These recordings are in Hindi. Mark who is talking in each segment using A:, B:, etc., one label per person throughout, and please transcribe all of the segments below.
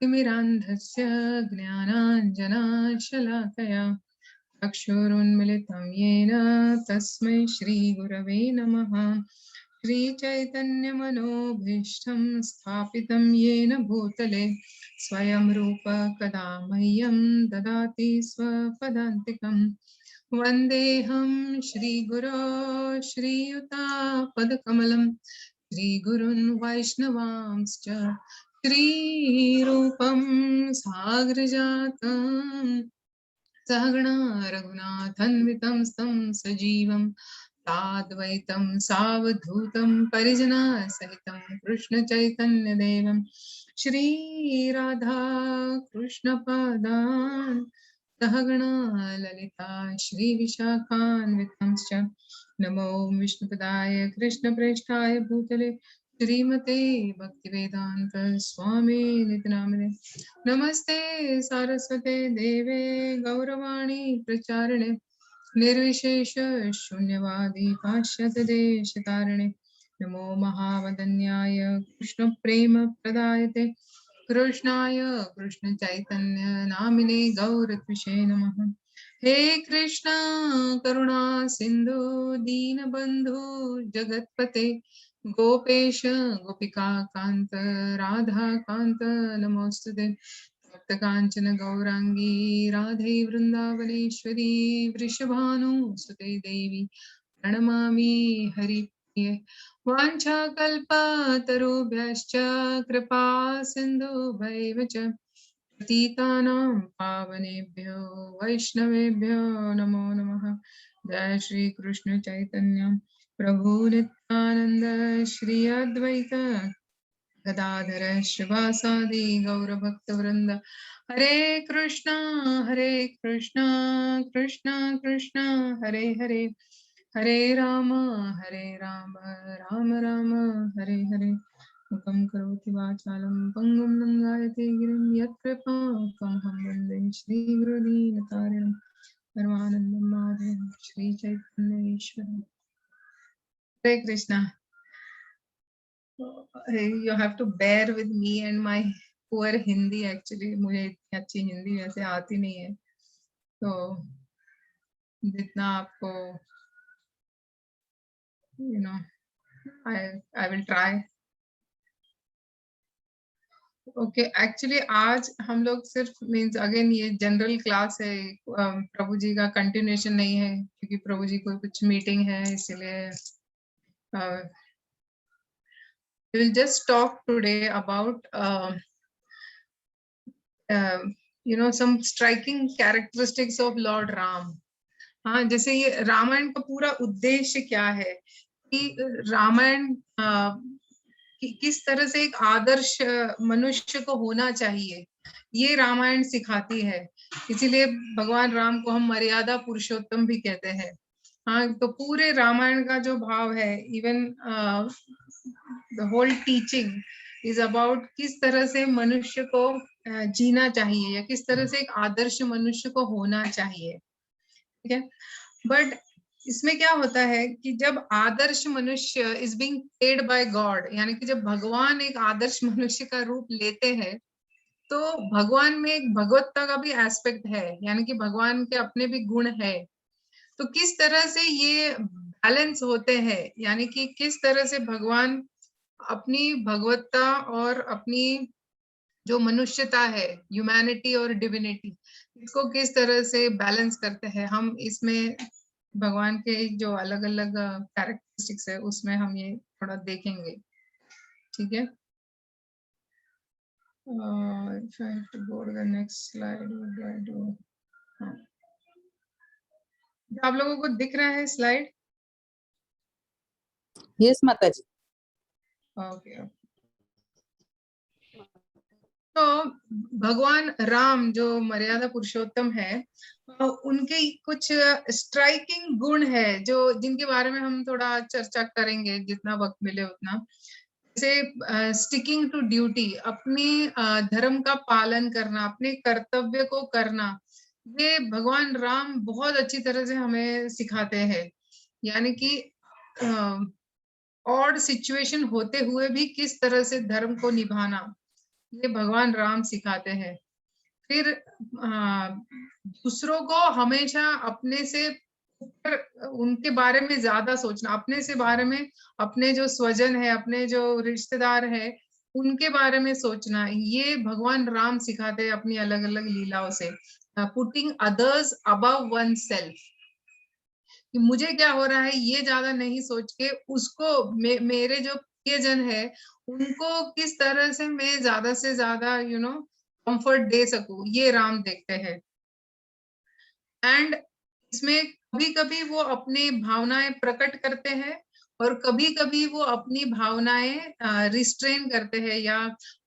A: ज्ञानतिमिरान्धस्य ज्ञानाञ्जनशलाकया चक्षुरुन्मिलितं येन तस्मै श्रीगुरवे नमः। श्रीचैतन्यमनोभीष्टं स्थापितं येन भूतले स्वयं रूप कदा मह्यं ददाति स्वपदान्तिकम्। वन्देऽहं श्रीगुरो श्रीयुतापदकमलं श्रीगुरुन् वैष्णवांश्च श्रीरूपं साग्रजातं सहगणा रघुनाथन्वितं तं सजीवं साद्वैतं सावधूतं परिजनसहितं कृष्णचैतन्यदेवं श्रीराधा कृष्णपादान् सहगणा ललिता श्रीविशाखान्वितंश्च नमो विष्णुपदाय कृष्णप्रेष्ठाय भूतले श्रीमते भक्तिवेदांत स्वामी निति नामिने। नमस्ते सारस्वते देवे गौरवाणी प्रचारिणे निर्विशेष शून्यवादी पाश्चात्यदेशतारिणे नमो महावदन्याय कृष्ण प्रेम प्रदायते कृष्णाय कृष्ण चैतन्य नामिने गौरत्विषे नमः। हे कृष्ण करुणा सिंधु दीनबंधु जगत्पते गोपेश गोपिका कांत राधा कांत नमोस्तुते। तप्तकांचन गौरांगी राधे वृंदावनेश्वरी वृषभानुसुते देवी प्रणमामि हरिप्रिये। वाञ्छाकल्पतरुभ्यश्च कृपा सिन्धुभैव च पतितानां पावनेभ्यो वैष्णवेभ्यो नमो नमः। जय श्री कृष्ण चैतन्य प्रभु नित्यानंद श्री अद्वैत गदाधर श्रीवासादि गौरभक्तवृंद। हरे कृष्णा कृष्णा कृष्णा हरे हरे हरे राम राम राम हरे हरे। मुखं करोति वाचालं पङ्गुं लङ्घयते गिरिं यत्कृपातमहं वन्दे श्रीगुरुदीनतारिणं परमानन्दं माधवं श्रीचैतन्येश्वरम्। हरे Krishna. You have to bear with me and my poor Hindi actually. मुझे इतनी अच्छी हिंदी वैसे आती नहीं है, तो जितना आपको I will try. Okay actually आज हम लोग सिर्फ मींस अगेन ये जनरल क्लास है, प्रभु जी का कंटिन्यूएशन नहीं है क्योंकि प्रभु जी को कुछ मीटिंग है, इसलिए we will just talk today about some striking characteristics of Lord Ram. हाँ, जैसे ये रामायण का पूरा उद्देश्य क्या है कि रामायण किस तरह से एक आदर्श मनुष्य को होना चाहिए, ये रामायण सिखाती है। इसीलिए भगवान राम को हम मर्यादा पुरुषोत्तम भी कहते हैं। हाँ, तो पूरे रामायण का जो भाव है, even the whole teaching is about किस तरह से मनुष्य को जीना चाहिए या किस तरह से एक आदर्श मनुष्य को होना चाहिए। ठीक है, बट इसमें क्या होता है कि जब आदर्श मनुष्य is being paid by God, यानी कि जब भगवान एक आदर्श मनुष्य का रूप लेते हैं, तो भगवान में एक भगवत्ता का भी एस्पेक्ट है, यानी कि भगवान के अपने भी गुण है। तो किस तरह से ये बैलेंस होते हैं, यानी कि किस तरह से भगवान अपनी भगवत्ता और अपनी जो मनुष्यता है, ह्यूमैनिटी और डिविनिटी, इसको किस तरह से बैलेंस करते हैं, हम इसमें भगवान के जो अलग अलग कैरेक्टरिस्टिक्स है उसमें हम ये थोड़ा देखेंगे। ठीक है, if I have to go to the next slide, what do I do? आप लोगों को दिख रहा है स्लाइड?
B: यस माता जी।
A: ओके, तो भगवान राम जो मर्यादा पुरुषोत्तम है, उनके कुछ स्ट्राइकिंग गुण है जो जिनके बारे में हम थोड़ा चर्चा करेंगे जितना वक्त मिले उतना। जैसे स्टिकिंग टू ड्यूटी, अपनी धर्म का पालन करना, अपने कर्तव्य को करना, ये भगवान राम बहुत अच्छी तरह से हमें सिखाते हैं। यानी कि ऑड सिचुएशन होते हुए भी किस तरह से धर्म को निभाना, ये भगवान राम सिखाते हैं। फिर दूसरों को हमेशा अपने से ऊपर, उनके बारे में ज्यादा सोचना, अपने से बारे में, अपने जो स्वजन है, अपने जो रिश्तेदार है, उनके बारे में सोचना, ये भगवान राम सिखाते हैं अपनी अलग अलग लीलाओं से। Putting others above one self, कि मुझे क्या हो रहा है ये ज्यादा नहीं सोच के उसको, मेरे जो प्रियजन है उनको किस तरह से मैं ज्यादा से ज्यादा कंफर्ट दे सकूं, ये राम देखते हैं। एंड इसमें कभी कभी वो अपनी भावनाएं प्रकट करते हैं, और कभी कभी वो अपनी भावनाएं रिस्ट्रेन करते हैं, या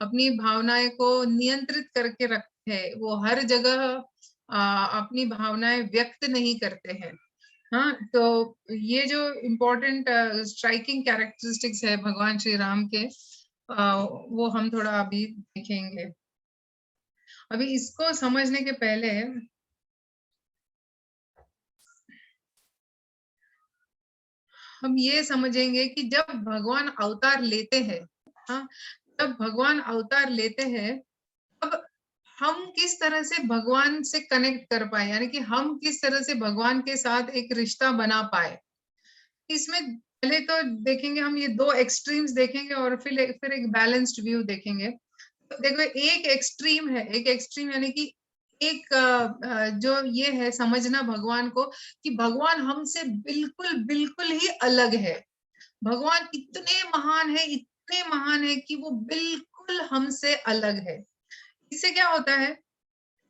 A: अपनी भावनाएं को नियंत्रित करके रखते हैं। वो हर जगह अपनी भावनाएं व्यक्त नहीं करते हैं। हाँ, तो ये जो इम्पोर्टेंट स्ट्राइकिंग कैरेक्टरिस्टिक्स है भगवान श्री राम के, वो हम थोड़ा अभी देखेंगे। अभी इसको समझने के पहले हम ये समझेंगे कि जब भगवान अवतार लेते हैं, हाँ, जब भगवान अवतार लेते हैं, अब हम किस तरह से भगवान से कनेक्ट कर पाए, यानी कि हम किस तरह से भगवान के साथ एक रिश्ता बना पाए। इसमें पहले तो देखेंगे हम, ये दो एक्सट्रीम्स देखेंगे और फिर एक बैलेंस्ड व्यू देखेंगे। तो देखो, एक एक्सट्रीम है, एक एक्सट्रीम यानी कि एक जो ये है समझना भगवान को, कि भगवान हमसे बिल्कुल बिल्कुल ही अलग है। भगवान इतने महान है, इतने महान है कि वो बिल्कुल हमसे अलग है। इससे क्या होता है,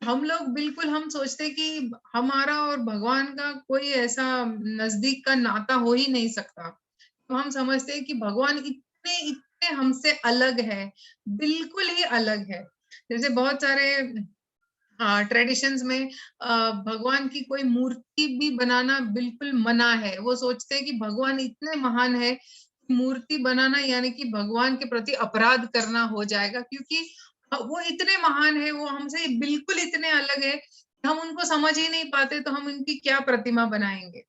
A: हम लोग बिल्कुल, हम सोचते हैं कि हमारा और भगवान का कोई ऐसा नजदीक का नाता हो ही नहीं सकता। तो हम समझते हैं कि भगवान इतने इतने हमसे अलग है, बिल्कुल ही अलग है। जैसे बहुत सारे ट्रेडिशंस में भगवान की कोई मूर्ति भी बनाना बिल्कुल मना है। वो सोचते हैं कि भगवान इतने महान है, मूर्ति बनाना यानी कि भगवान के प्रति अपराध करना हो जाएगा, क्योंकि वो इतने महान है, वो हमसे बिल्कुल इतने अलग है, हम उनको समझ ही नहीं पाते, तो हम उनकी क्या प्रतिमा बनाएंगे।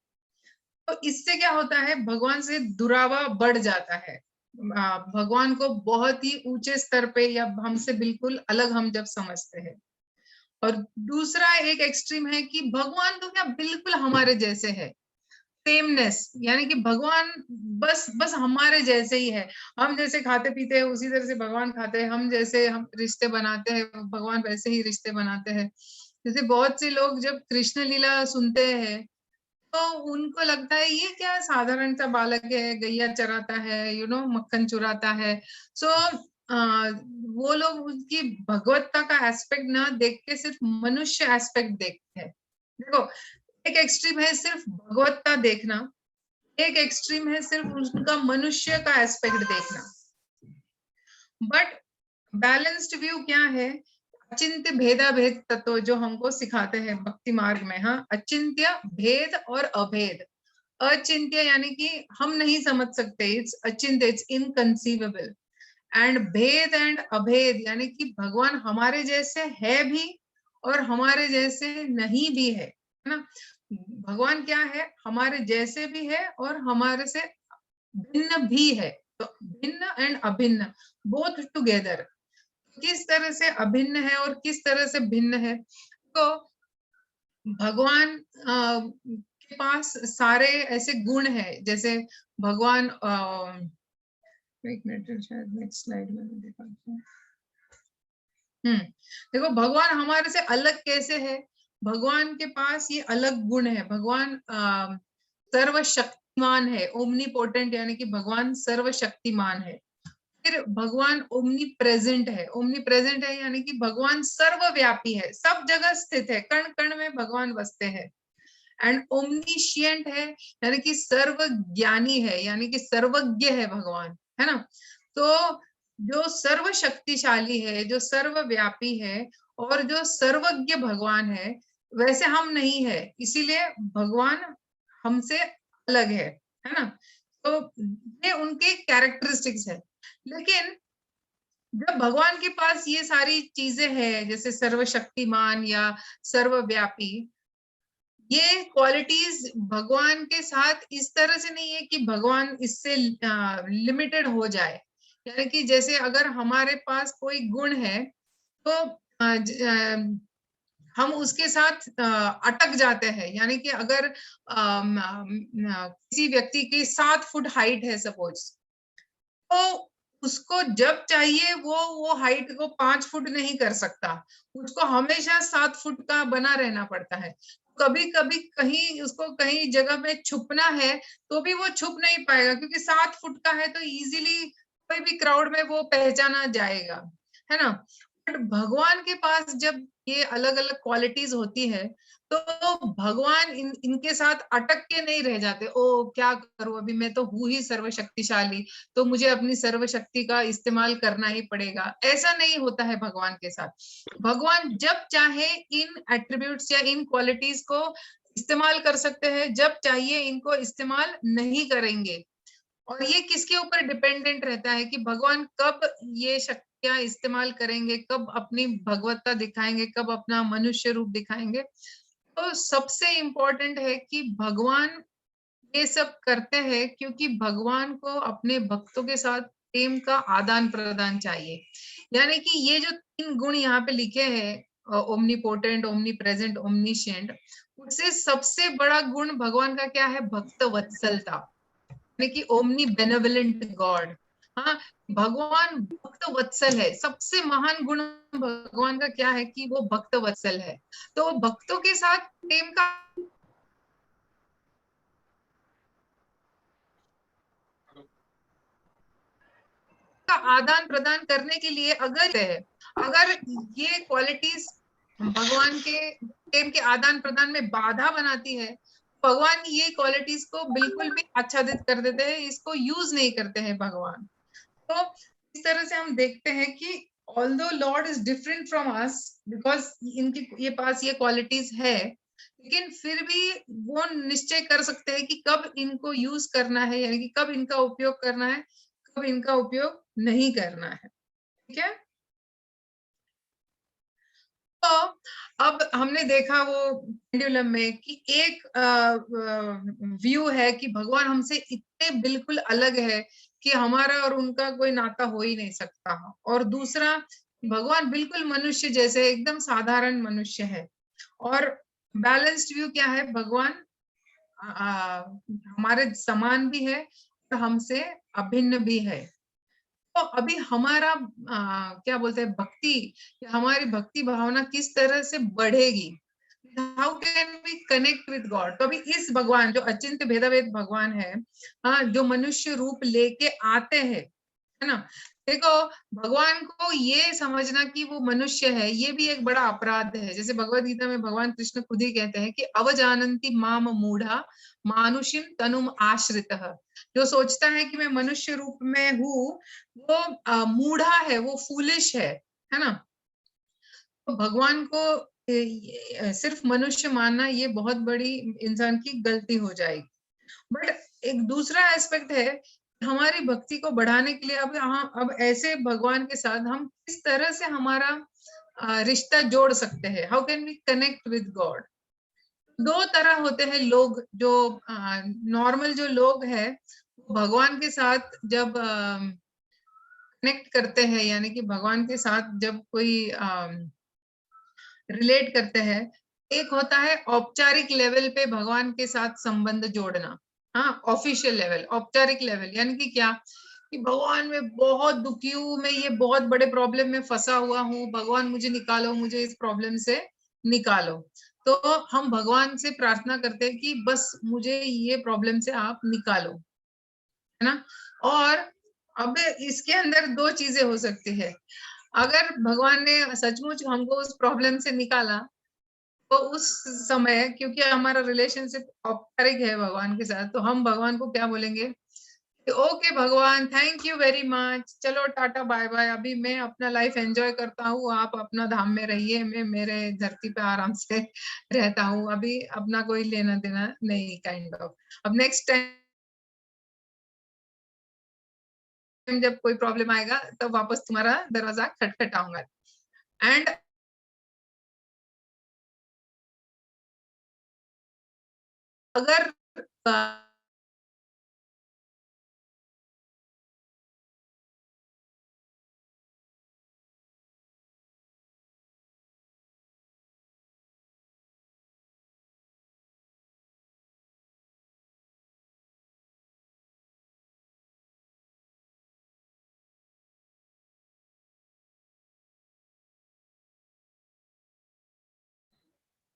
A: तो इससे क्या होता है, भगवान से दुरावा बढ़ जाता है। भगवान को बहुत ही ऊंचे स्तर पे या हमसे बिल्कुल अलग हम जब समझते हैं। और दूसरा एक एक्सट्रीम है कि भगवान तो क्या बिल्कुल हमारे जैसे है, सेमनेस, यानी कि भगवान बस बस हमारे जैसे ही है। हम जैसे खाते पीते हैं उसी तरह से भगवान खाते हैं, हम जैसे हम रिश्ते बनाते हैं भगवान वैसे ही रिश्ते बनाते हैं। जैसे बहुत से लोग जब कृष्ण लीला सुनते हैं तो उनको लगता है ये क्या साधारण सा बालक है, गैया चराता है, मक्खन चुराता है। सो वो लोग उसकी भगवत्ता का एस्पेक्ट ना देख के सिर्फ मनुष्य एस्पेक्ट देखते हैं। देखो, एक एक्सट्रीम है सिर्फ भगवत्ता देखना, एक एक्सट्रीम है सिर्फ उसका मनुष्य का एस्पेक्ट देखना। बट बैलेंस्ड व्यू क्या है, अचिंत्य भेदा भेद तत्व जो हमको सिखाते हैं भक्ति मार्ग में। हाँ, अचिंत्य, भेद और अभेद। अचिंत्य यानी कि हम नहीं समझ सकते, it's Achintya, it's inconceivable. And भेद एंड अभेद यानी कि भगवान हमारे जैसे है भी और हमारे जैसे नहीं भी है ना। भगवान क्या है, हमारे जैसे भी है और हमारे से भिन्न भी है। तो भिन्न एंड अभिन्न, बोथ टुगेदर। किस तरह से अभिन्न है और किस तरह से भिन्न है, तो भगवान के पास सारे ऐसे गुण है, जैसे भगवान एक मिनट, शायद नेक्स्ट स्लाइड में देखा। देखो, भगवान हमारे से अलग कैसे है, भगवान के पास ये अलग गुण है। भगवान सर्वशक्तिमान है, ओमनीपोटेंट, यानी कि भगवान सर्वशक्तिमान है। फिर भगवान ओमनी प्रेजेंट है, ओमनी प्रेजेंट है यानी कि भगवान सर्वव्यापी है, सब जगह स्थित है, कण कण में भगवान बसते हैं। एंड ओमनीशिएंट है यानी कि सर्वज्ञानी है, यानी कि सर्वज्ञ है भगवान, है ना। तो जो सर्वशक्तिशाली है, जो सर्वव्यापी है और जो सर्वज्ञ भगवान है, वैसे हम नहीं है, इसीलिए भगवान हमसे अलग है ना। तो ये उनके कैरेक्टरिस्टिक्स है। लेकिन जब भगवान के पास ये सारी चीजें हैं, जैसे सर्वशक्तिमान या सर्वव्यापी, ये क्वालिटीज भगवान के साथ इस तरह से नहीं है कि भगवान इससे लिमिटेड हो जाए, यानी कि जैसे अगर हमारे पास कोई गुण है तो हम उसके साथ अटक जाते हैं। यानी कि अगर किसी व्यक्ति की 7 फुट हाइट है सपोज, तो उसको जब चाहिए वो हाइट को 5 फुट नहीं कर सकता, उसको हमेशा 7 फुट का बना रहना पड़ता है। कभी कभी कहीं उसको कहीं जगह पे छुपना है तो भी वो छुप नहीं पाएगा, क्योंकि 7 फुट का है तो इजीली कोई भी क्राउड में वो पहचाना जाएगा, है ना। बट भगवान के पास जब ये अलग अलग क्वालिटीज होती है तो भगवान इनके साथ अटक के नहीं रह जाते। ओ क्या करूं, अभी मैं तो हूं ही सर्वशक्तिशाली, तो मुझे अपनी सर्वशक्ति का इस्तेमाल करना ही पड़ेगा, ऐसा नहीं होता है भगवान के साथ। भगवान जब चाहे इन एट्रीब्यूट्स या इन क्वालिटीज को इस्तेमाल कर सकते हैं, जब चाहिए इनको इस्तेमाल नहीं करेंगे। और ये किसके ऊपर डिपेंडेंट रहता है कि भगवान कब ये शक्तियां इस्तेमाल करेंगे, कब अपनी भगवत्ता दिखाएंगे, कब अपना मनुष्य रूप दिखाएंगे। तो सबसे इम्पोर्टेंट है कि भगवान ये सब करते हैं क्योंकि भगवान को अपने भक्तों के साथ प्रेम का आदान प्रदान चाहिए। यानी कि ये जो 3 गुण यहाँ पे लिखे हैं, ओमनी पोटेंट, ओमनी प्रेजेंट, ओमनीशिएंट, उससे सबसे बड़ा गुण भगवान का क्या है? भक्त वत्सलता, यानी कि ओमनी बेनेवलेंट गॉड। हाँ, भगवान भक्त वत्सल है। सबसे महान गुण भगवान का क्या है? कि वो भक्त वत्सल है। तो भक्तों के साथ प्रेम का आदान प्रदान करने के लिए अगर ये क्वालिटीज भगवान के प्रेम के आदान प्रदान में बाधा बनाती है, भगवान ये क्वालिटीज को बिल्कुल भी आच्छादित कर देते हैं, इसको यूज नहीं करते हैं भगवान। तो इस तरह से हम देखते हैं कि although Lord is different from us, because इनके ये पास ये क्वालिटीज है, लेकिन फिर भी वो निश्चय कर सकते हैं कि कब इनको यूज करना है, यानी कि कब इनका उपयोग करना है, कब इनका उपयोग नहीं करना है। ठीक है। तो अब हमने देखा वो पेंडुलम में कि एक व्यू है कि भगवान हमसे इतने बिल्कुल अलग है कि हमारा और उनका कोई नाता हो ही नहीं सकता। और दूसरा, भगवान बिल्कुल मनुष्य जैसे एकदम साधारण मनुष्य है। और बैलेंस्ड व्यू क्या है? भगवान हमारे समान भी है और हमसे अभिन्न भी है। तो अभी हमारा क्या बोलते हैं, भक्ति, या हमारी भक्ति भावना किस तरह से बढ़ेगी? How can we connect with God? तो अभी इस भगवान जो अचिंत्य भेदाभेद भगवान है, हाँ, जो मनुष्य रूप लेके आते हैं, है ना। देखो, भगवान को ये समझना कि वो मनुष्य है, ये भी एक बड़ा अपराध है। जैसे भगवत गीता में भगवान कृष्ण खुद ही कहते हैं कि अवजानन्ति माम मूढ़ा मानुषिम तनुम आश्रितः। जो सोचता है कि मैं मनुष्य रूप में हूँ, वो मूढ़ा है, वो फूलिश है ना। तो भगवान को सिर्फ मनुष्य मानना ये बहुत बड़ी इंसान की गलती हो जाएगी। बट एक दूसरा एस्पेक्ट है, हमारी भक्ति को बढ़ाने के लिए अब ऐसे भगवान के साथ हम किस तरह से हमारा रिश्ता जोड़ सकते हैं? How can we connect with God? 2 तरह होते हैं लोग, जो नॉर्मल जो लोग हैं, भगवान के साथ जब कनेक्ट करते हैं, यानी कि भगवान के साथ जब कोई रिलेट करते हैं, एक होता है औपचारिक लेवल पे भगवान के साथ संबंध जोड़ना। हाँ, ऑफिशियल लेवल, औपचारिक लेवल, यानी कि क्या? कि भगवान मैं बहुत दुखी हूँ, मैं ये बहुत बड़े प्रॉब्लम में फंसा हुआ हूँ, भगवान मुझे निकालो, मुझे इस प्रॉब्लम से निकालो। तो हम भगवान से प्रार्थना करते हैं कि बस मुझे ये प्रॉब्लम से आप निकालो, है ना। और अब इसके अंदर 2 चीजें हो सकती है। अगर भगवान ने सचमुच हमको उस प्रॉब्लम से निकाला, तो उस समय क्योंकि हमारा रिलेशनशिप औपचारिक है भगवान के साथ, तो हम भगवान को क्या बोलेंगे कि ओके भगवान, थैंक यू वेरी मच, चलो टाटा बाय बाय, अभी मैं अपना लाइफ एंजॉय करता हूँ, आप अपना धाम में रहिए, मैं मेरे धरती पे आराम से रहता हूँ, अभी अपना कोई लेना देना नहीं, काइंड ऑफ। अब नेक्स्ट टाइम जब कोई प्रॉब्लम आएगा तब वापस तुम्हारा दरवाजा खटखटाऊंगा। एंड अगर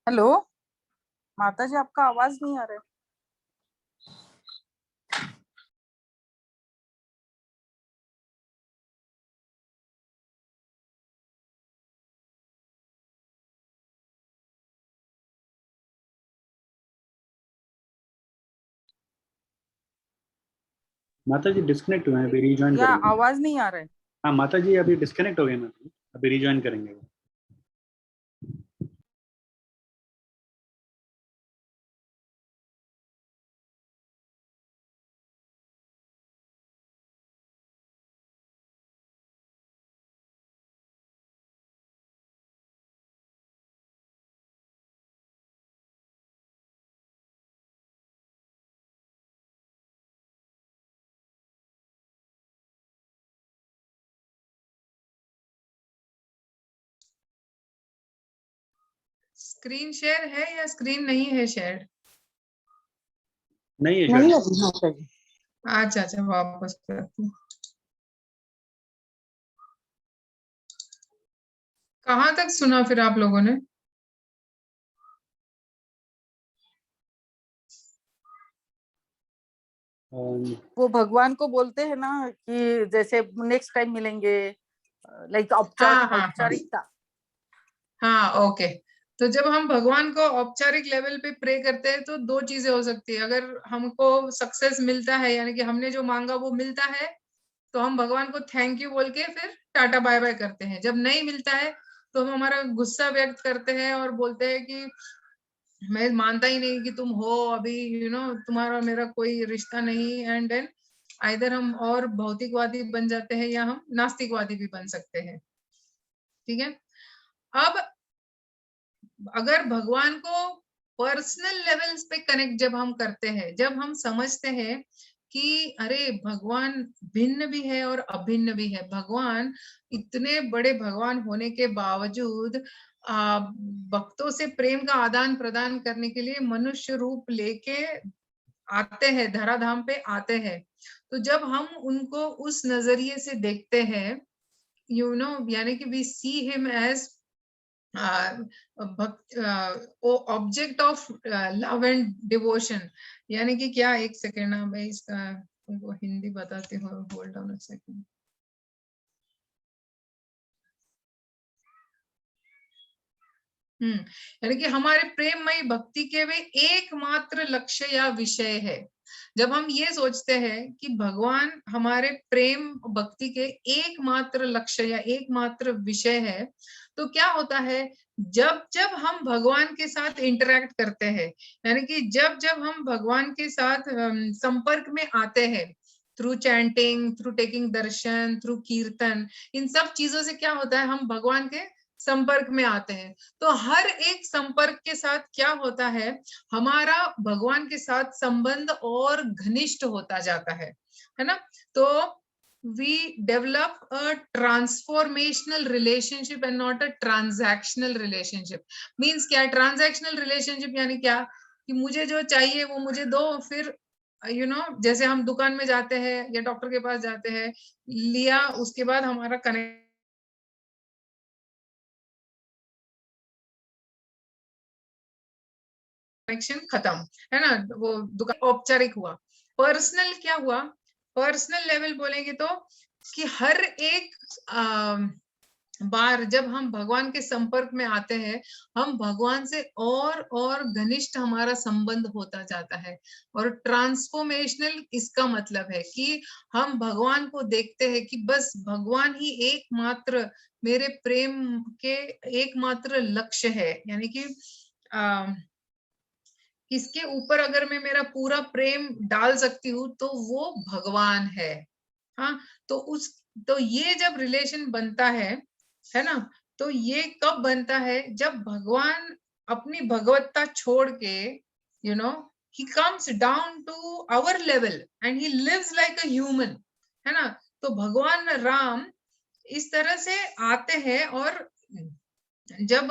B: हेलो माता जी, आपका आवाज नहीं आ रहा है।
C: माता जी डिस्कनेक्ट हुए हैं, अभी रिज्वाइन
B: या
C: करेंगे।
B: आवाज नहीं आ रहा है।
C: हाँ माता जी अभी डिस्कनेक्ट हो गए माता जी, अभी रिज्वाइन करेंगे वो।
A: स्क्रीन शेयर है या स्क्रीन नहीं है शेयर?
C: नहीं है
B: नहीं
C: शायद।
B: अभी माता जी।
A: अच्छा अच्छा, वापस करती हूँ। कहाँ तक सुना फिर आप लोगों ने?
B: वो भगवान को बोलते हैं ना कि जैसे नेक्स्ट टाइम मिलेंगे, लाइक
A: हाँ हाँ हाँ
B: औपचारिकता।
A: हाँ, ओके। तो जब हम भगवान को औपचारिक लेवल पे प्रे करते हैं तो दो चीजें हो सकती है। अगर हमको सक्सेस मिलता है, यानी कि हमने जो मांगा वो मिलता है, तो हम भगवान को थैंक यू बोल के फिर टाटा बाय बाय करते हैं। जब नहीं मिलता है तो हम हमारा गुस्सा व्यक्त करते हैं और बोलते हैं कि मैं मानता ही नहीं कि तुम हो अभी, तुम्हारा मेरा कोई रिश्ता नहीं। एंड देन आइदर हम और भौतिकवादी बन जाते हैं या हम नास्तिकवादी भी बन सकते हैं। ठीक है। अब अगर भगवान को पर्सनल लेवल्स पे कनेक्ट जब हम करते हैं, जब हम समझते हैं कि अरे भगवान भिन्न भी है और अभिन्न भी है, भगवान इतने बड़े भगवान होने के बावजूद भक्तों से प्रेम का आदान प्रदान करने के लिए मनुष्य रूप लेके आते हैं, धराधाम पे आते हैं। तो जब हम उनको उस नजरिए से देखते हैं, यानी कि we see him as object of love and devotion. यानी कि क्या, एक सेकेंड ना, मैं इसका तुमको हिंदी बताती हूँ, होल्ड ऑन अ सेकेंड। यानी कि हमारे प्रेममयी भक्ति के वे एकमात्र लक्ष्य या विषय है। जब हम ये सोचते हैं कि भगवान हमारे प्रेम भक्ति के एकमात्र लक्ष्य या एकमात्र विषय है, तो क्या होता है, जब जब हम भगवान के साथ इंटरेक्ट करते हैं, यानी कि जब जब हम भगवान के साथ संपर्क में आते हैं, थ्रू चैंटिंग, थ्रू टेकिंग दर्शन, थ्रू कीर्तन, इन सब चीजों से क्या होता है, हम भगवान के संपर्क में आते हैं। तो हर एक संपर्क के साथ क्या होता है, हमारा भगवान के साथ संबंध और घनिष्ठ होता जाता है ना। तो we develop a transformational relationship and not a transactional relationship. Means क्या, ट्रांजैक्शनल रिलेशनशिप यानी क्या, कि मुझे जो चाहिए वो मुझे दो, फिर जैसे हम दुकान में जाते हैं या डॉक्टर के पास जाते हैं, लिया, उसके बाद हमारा कनेक्ट कनेक्शन खत्म, है ना। वो दुकान औपचारिक हुआ। पर्सनल क्या हुआ, पर्सनल लेवल बोलेंगे तो कि हर एक बार जब हम भगवान के संपर्क में आते हैं, हम भगवान से और घनिष्ठ हमारा संबंध होता जाता है। और ट्रांसफॉर्मेशनल इसका मतलब है कि हम भगवान को देखते हैं कि बस भगवान ही एकमात्र मेरे प्रेम के एकमात्र लक्ष्य है। यानी कि किसके ऊपर अगर मैं मेरा पूरा प्रेम डाल सकती हूँ तो वो भगवान है। हाँ, तो ये जब रिलेशन बनता है ना, तो ये कब बनता है, जब भगवान अपनी भगवत्ता छोड़ के, you know he comes down to our level and he lives like a human, है ना। तो भगवान राम इस तरह से आते हैं और जब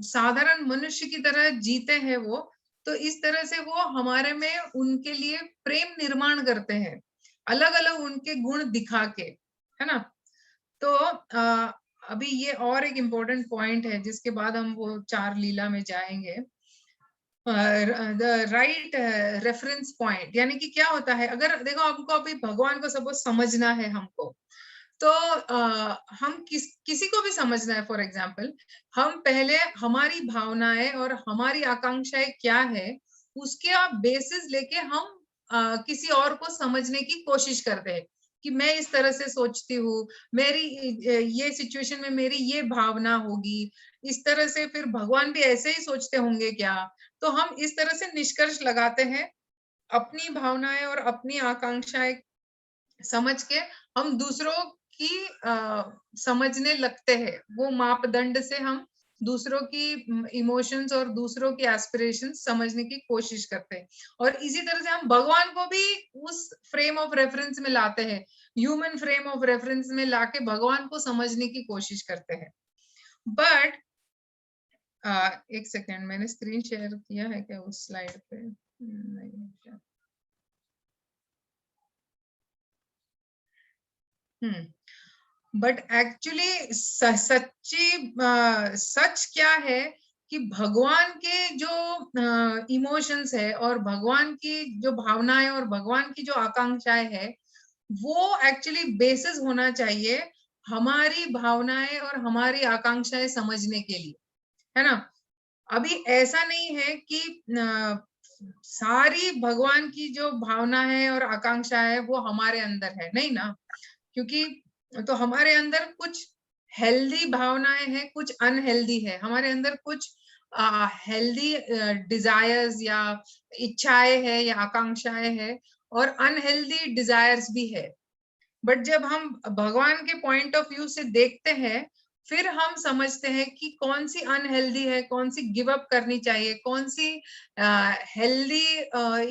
A: साधारण मनुष्य की तरह जीते हैं वो, तो इस तरह से वो हमारे में उनके लिए प्रेम निर्माण करते हैं, अलग अलग उनके गुण दिखा के, है ना। तो अभी ये और एक इम्पोर्टेंट पॉइंट है जिसके बाद हम वो चार लीला में जाएंगे। The right reference point. यानी कि क्या होता है, अगर देखो हमको अभी भगवान को सपोज समझना है हमको, तो हम किसी को भी समझना है, फॉर एग्जाम्पल, हम पहले हमारी भावनाएं और हमारी आकांक्षाएं क्या है उसके आप बेसिस लेके हम किसी और को समझने की कोशिश करते हैं कि मैं इस तरह से सोचती हूँ, मेरी ये सिचुएशन में मेरी ये भावना होगी, इस तरह से फिर भगवान भी ऐसे ही सोचते होंगे क्या। तो हम इस तरह से निष्कर्ष लगाते हैं, अपनी भावनाएं और अपनी आकांक्षाएं समझ के हम दूसरों की समझने लगते हैं। वो मापदंड से हम दूसरों की इमोशंस और दूसरों की एस्पिरेशंस समझने की कोशिश करते हैं, और इसी तरह से हम भगवान को भी उस फ्रेम ऑफ रेफरेंस में लाते हैं, ह्यूमन फ्रेम ऑफ रेफरेंस में लाके भगवान को समझने की कोशिश करते हैं। बट एक सेकेंड, मैंने स्क्रीन शेयर किया है क्या उस स्लाइड पे? नहीं। बट एक्चुअली सच्ची सच क्या है कि भगवान के जो इमोशंस है और भगवान की जो भावनाएं और भगवान की जो आकांक्षाएं है, वो एक्चुअली बेसिस होना चाहिए हमारी भावनाएं और हमारी आकांक्षाएं समझने के लिए, है ना। अभी ऐसा नहीं है कि सारी भगवान की जो भावना है और आकांक्षा है वो हमारे अंदर है, नहीं ना, क्योंकि तो हमारे अंदर कुछ हेल्दी भावनाएं हैं, कुछ अनहेल्दी है, हमारे अंदर कुछ हेल्दी डिजायर्स या इच्छाएं है या आकांक्षाएं है, और अनहेल्दी डिजायर्स भी है। बट जब हम भगवान के पॉइंट ऑफ व्यू से देखते हैं, फिर हम समझते हैं कि कौन सी अनहेल्दी है, कौन सी गिव अप करनी चाहिए, कौन सी हेल्दी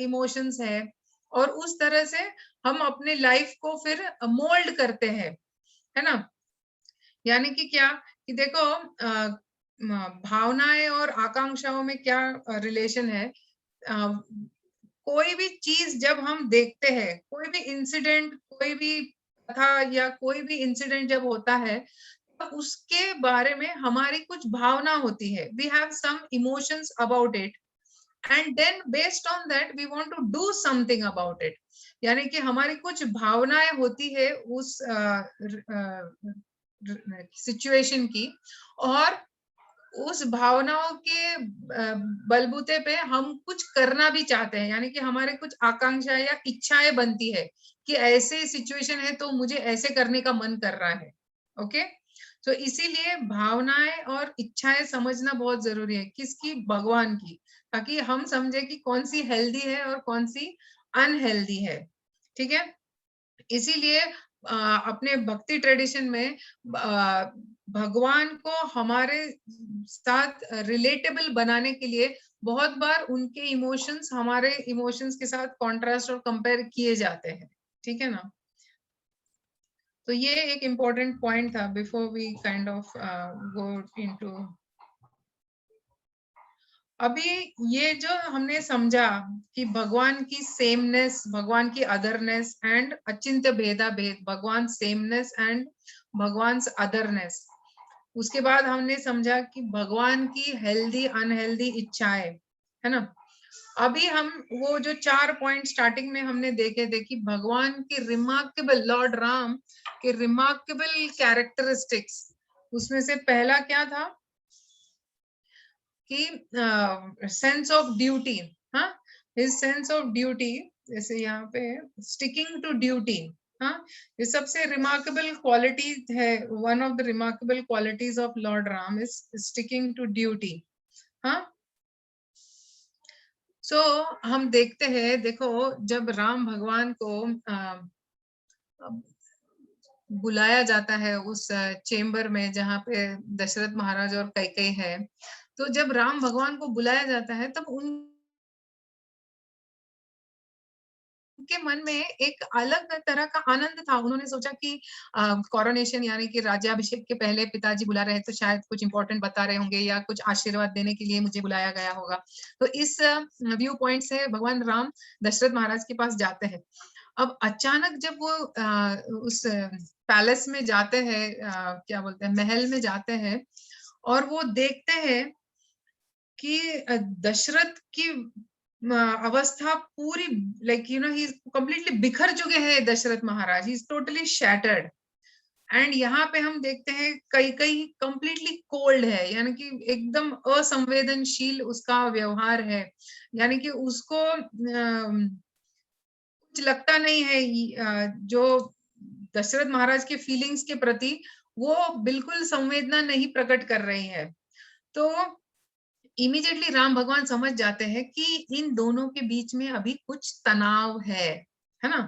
A: इमोशंस है, और उस तरह से हम अपने लाइफ को फिर मोल्ड करते हैं, है ना। यानी कि क्या कि देखो भावनाएं और आकांक्षाओं में क्या रिलेशन है। कोई भी चीज जब हम देखते हैं, कोई भी इंसिडेंट, कोई भी कथा या कोई भी इंसिडेंट जब होता है, तो उसके बारे में हमारी कुछ भावना होती है, we have some emotions about it, and then based on that we want to do something about it. यानी कि हमारी कुछ भावनाएं होती है उस सिचुएशन की, और उस भावनाओं के बलबूते पे हम कुछ करना भी चाहते हैं, यानी कि हमारे कुछ आकांक्षा या इच्छाएं बनती है कि ऐसे सिचुएशन है तो मुझे ऐसे करने का मन कर रहा है। ओके, तो इसीलिए भावनाएं और इच्छाएं समझना बहुत जरूरी है, किसकी, भगवान की, ताकि हम समझे कि कौन सी हेल्दी है और कौन सी अनहेल्दी है। ठीक है, इसीलिए अपने भक्ति ट्रेडिशन में भगवान को हमारे साथ रिलेटेबल बनाने के लिए बहुत बार उनके इमोशंस हमारे इमोशंस के साथ कॉन्ट्रास्ट और कंपेयर किए जाते हैं। ठीक है ना, तो ये एक इम्पोर्टेंट पॉइंट था before we kind of go into. अभी ये जो हमने समझा कि भगवान की सेमनेस, भगवान की अदरनेस एंड अचिंत्य भेदा भेद, भगवान सेमनेस एंड भगवान अदरनेस, उसके बाद हमने समझा कि भगवान की हेल्दी अनहेल्दी इच्छाएं, है ना। अभी हम वो जो 4 पॉइंट स्टार्टिंग में हमने देखे थे कि भगवान की रिमार्केबल, लॉर्ड राम के रिमार्केबल कैरेक्टरिस्टिक्स, उसमें से पहला क्या था कि सेंस ऑफ ड्यूटी। हाँ, हिज सेंस ऑफ ड्यूटी, जैसे यहाँ पे स्टिकिंग टू ड्यूटी, हाँ, ये सबसे रिमार्केबल क्वालिटी है। One of the remarkable qualities of Lord Ram is sticking to duty. हाँ, सो हम देखते हैं, देखो जब राम भगवान को बुलाया जाता है उस चेम्बर में जहाँ पे दशरथ महाराज और कैकेयी है, तो जब राम भगवान को बुलाया जाता है तब उनके मन में एक अलग तरह का आनंद था। उन्होंने सोचा कि कोरोनेशन यानी कि राज्याभिषेक के पहले पिताजी बुला रहे हैं तो शायद कुछ इंपॉर्टेंट बता रहे होंगे या कुछ आशीर्वाद देने के लिए मुझे बुलाया गया होगा। तो इस व्यू पॉइंट से भगवान राम दशरथ महाराज के पास जाते हैं। अब अचानक जब वो उस पैलेस में जाते हैं, क्या बोलते हैं, महल में जाते हैं, और वो देखते हैं कि दशरथ की अवस्था पूरी like you know he completely बिखर चुके हैं Dasharath Maharaj, he is totally shattered. And यहाँ पे हम देखते हैं कई कई कंप्लीटली कोल्ड है, यानी कि एकदम असंवेदनशील उसका व्यवहार है, यानी कि उसको कुछ लगता नहीं है जो दशरथ महाराज के फीलिंग्स के प्रति वो बिल्कुल संवेदना नहीं प्रकट कर रही है। तो इमीडिएटली राम भगवान समझ जाते हैं कि इन दोनों के बीच में अभी कुछ तनाव है ना।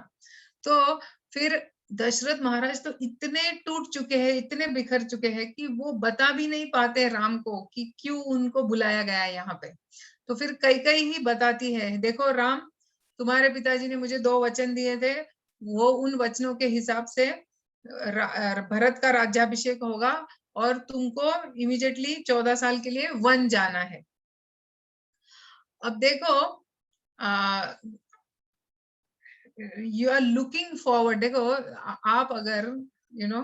A: तो फिर दशरथ महाराज तो इतने टूट चुके हैं, इतने बिखर चुके हैं कि वो बता भी नहीं पाते राम को कि क्यों उनको बुलाया गया है यहाँ पे। तो फिर कैकेयी ही बताती है, देखो राम, तुम्हारे पिताजी ने मुझे 2 वचन दिए थे, वो उन वचनों के हिसाब से भरत का राज्याभिषेक होगा और तुमको इमीडिएटली 14 साल के लिए वन जाना है। अब देखो यू आर लुकिंग फॉरवर्ड, देखो आप अगर यू नो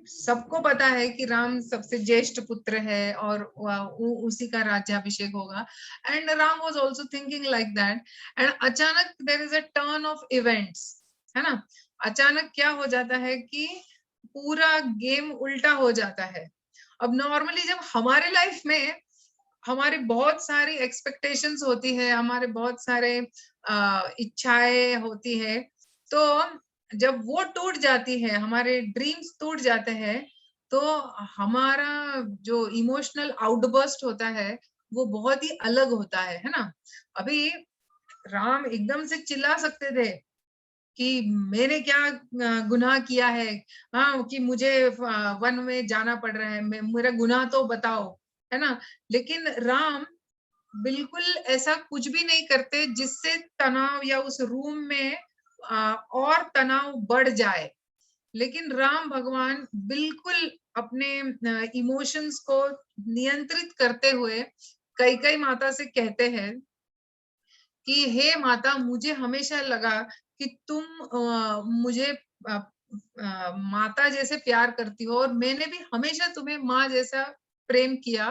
A: सबको पता है कि राम सबसे ज्येष्ठ पुत्र है और उसी का राज्याभिषेक होगा, and Ram was also thinking like that. And अचानक there is a turn of events, है ना। अचानक क्या हो जाता है कि पूरा गेम उल्टा हो जाता है। अब नॉर्मली जब हमारे लाइफ में हमारे बहुत सारी एक्सपेक्टेशंस होती है, हमारे बहुत सारे इच्छाएं होती है, तो जब वो टूट जाती है, हमारे ड्रीम्स टूट जाते हैं, तो हमारा जो इमोशनल आउटबर्स्ट होता है वो बहुत ही अलग होता है ना। अभी राम एकदम से चिल्ला सकते थे कि मैंने क्या गुनाह किया है, हाँ, कि मुझे वन में जाना पड़ रहा है, मेरा गुनाह तो बताओ, है ना। लेकिन राम बिल्कुल ऐसा कुछ भी नहीं करते जिससे तनाव या उस रूम में और तनाव बढ़ जाए। लेकिन राम भगवान बिल्कुल अपने इमोशंस को नियंत्रित करते हुए कैकेयी माता से कहते हैं कि हे माता, मुझे हमेशा लगा कि तुम मुझे माता जैसे प्यार करती हो और मैंने भी हमेशा तुम्हें माँ जैसा प्रेम किया,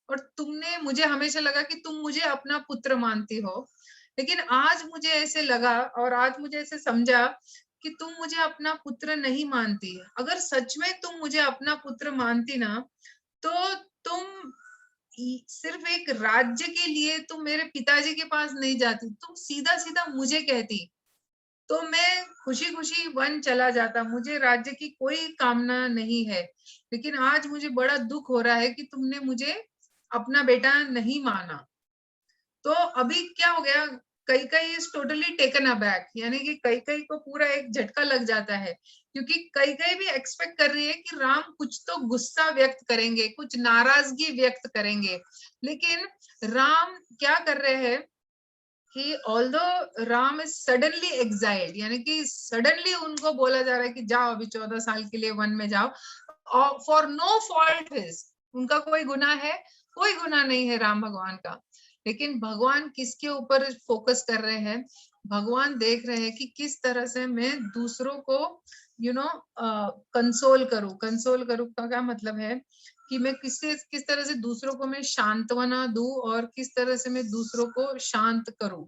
A: और तुमने, मुझे हमेशा लगा कि तुम मुझे अपना पुत्र मानती हो। लेकिन आज मुझे ऐसे लगा और आज मुझे ऐसे समझा कि तुम मुझे अपना पुत्र नहीं मानती। अगर सच में तुम मुझे अपना पुत्र मानती ना, तो तुम सिर्फ एक राज्य के लिए तुम मेरे पिताजी के पास नहीं जाती, तुम सीधा सीधा मुझे कहती, तो मैं खुशी खुशी वन चला जाता, मुझे राज्य की कोई कामना नहीं है। लेकिन आज मुझे बड़ा दुख हो रहा है कि तुमने मुझे अपना बेटा नहीं माना। तो अभी क्या हो गया, Kaikeyi is totally taken aback, यानी कि कैकेयी को पूरा एक झटका लग जाता है, क्योंकि कैकेयी भी एक्सपेक्ट कर रही है कि राम कुछ तो गुस्सा व्यक्त करेंगे, कुछ नाराजगी व्यक्त करेंगे। लेकिन राम क्या कर रहे हैं कि although Ram is suddenly exiled, यानी कि सडनली उनको बोला जा रहा है कि जाओ अभी 14 साल के लिए वन में जाओ, और फॉर नो फॉल्ट हिज, उनका कोई गुनाह है? कोई गुनाह नहीं है राम भगवान का। लेकिन भगवान किसके ऊपर फोकस कर रहे हैं? भगवान देख रहे हैं कि किस तरह से मैं दूसरों को कंसोल करूं। कंसोल करूं का क्या मतलब है कि मैं किस तरह से दूसरों को मैं सांत्वना दूं और किस तरह से मैं दूसरों को शांत करूं,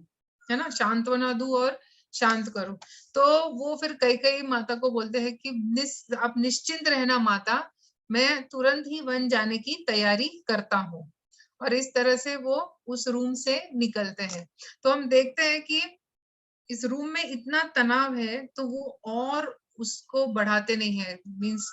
A: है ना, सांत्वना दूं और शांत करूं। तो वो फिर कैकेयी माता को बोलते हैं कि आप निश्चिंत रहना माता, मैं तुरंत ही वन जाने की तैयारी करता हूँ। और इस तरह से वो उस रूम से निकलते हैं। तो हम देखते हैं कि इस रूम में इतना तनाव है तो वो और उसको बढ़ाते नहीं है। मीन्स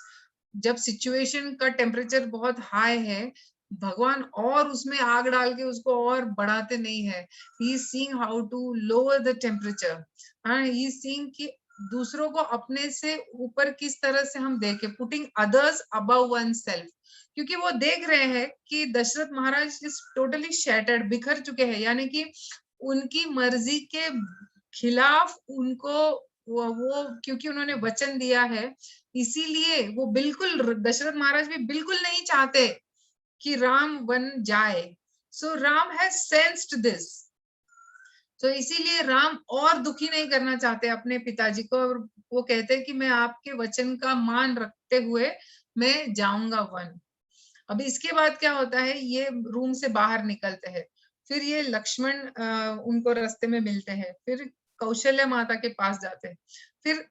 A: जब सिचुएशन का टेम्परेचर बहुत हाई है, भगवान और उसमें आग डाल के उसको और बढ़ाते नहीं है। He is seeing how to lower the temperature, he is seeing कि दूसरों को अपने से ऊपर किस तरह से हम देखें, putting others above one self. क्योंकि वो देख रहे हैं कि दशरथ महाराज इज टोटली शैटर्ड, बिखर चुके हैं, यानी कि उनकी मर्जी के खिलाफ उनको वो क्योंकि उन्होंने वचन दिया है, इसीलिए वो बिल्कुल, दशरथ महाराज भी बिल्कुल नहीं चाहते कि राम वन जाए। सो राम हैज सेंस्ड दिस, तो इसीलिए राम और दुखी नहीं करना चाहते अपने पिताजी को, और वो कहते हैं कि मैं आपके वचन का मान रखते हुए मैं जाऊंगा वन। अभी इसके बाद क्या होता है, ये रूम से बाहर निकलते हैं, फिर ये लक्ष्मण उनको रास्ते में मिलते हैं, फिर कौशल्या माता के पास जाते हैं, फिर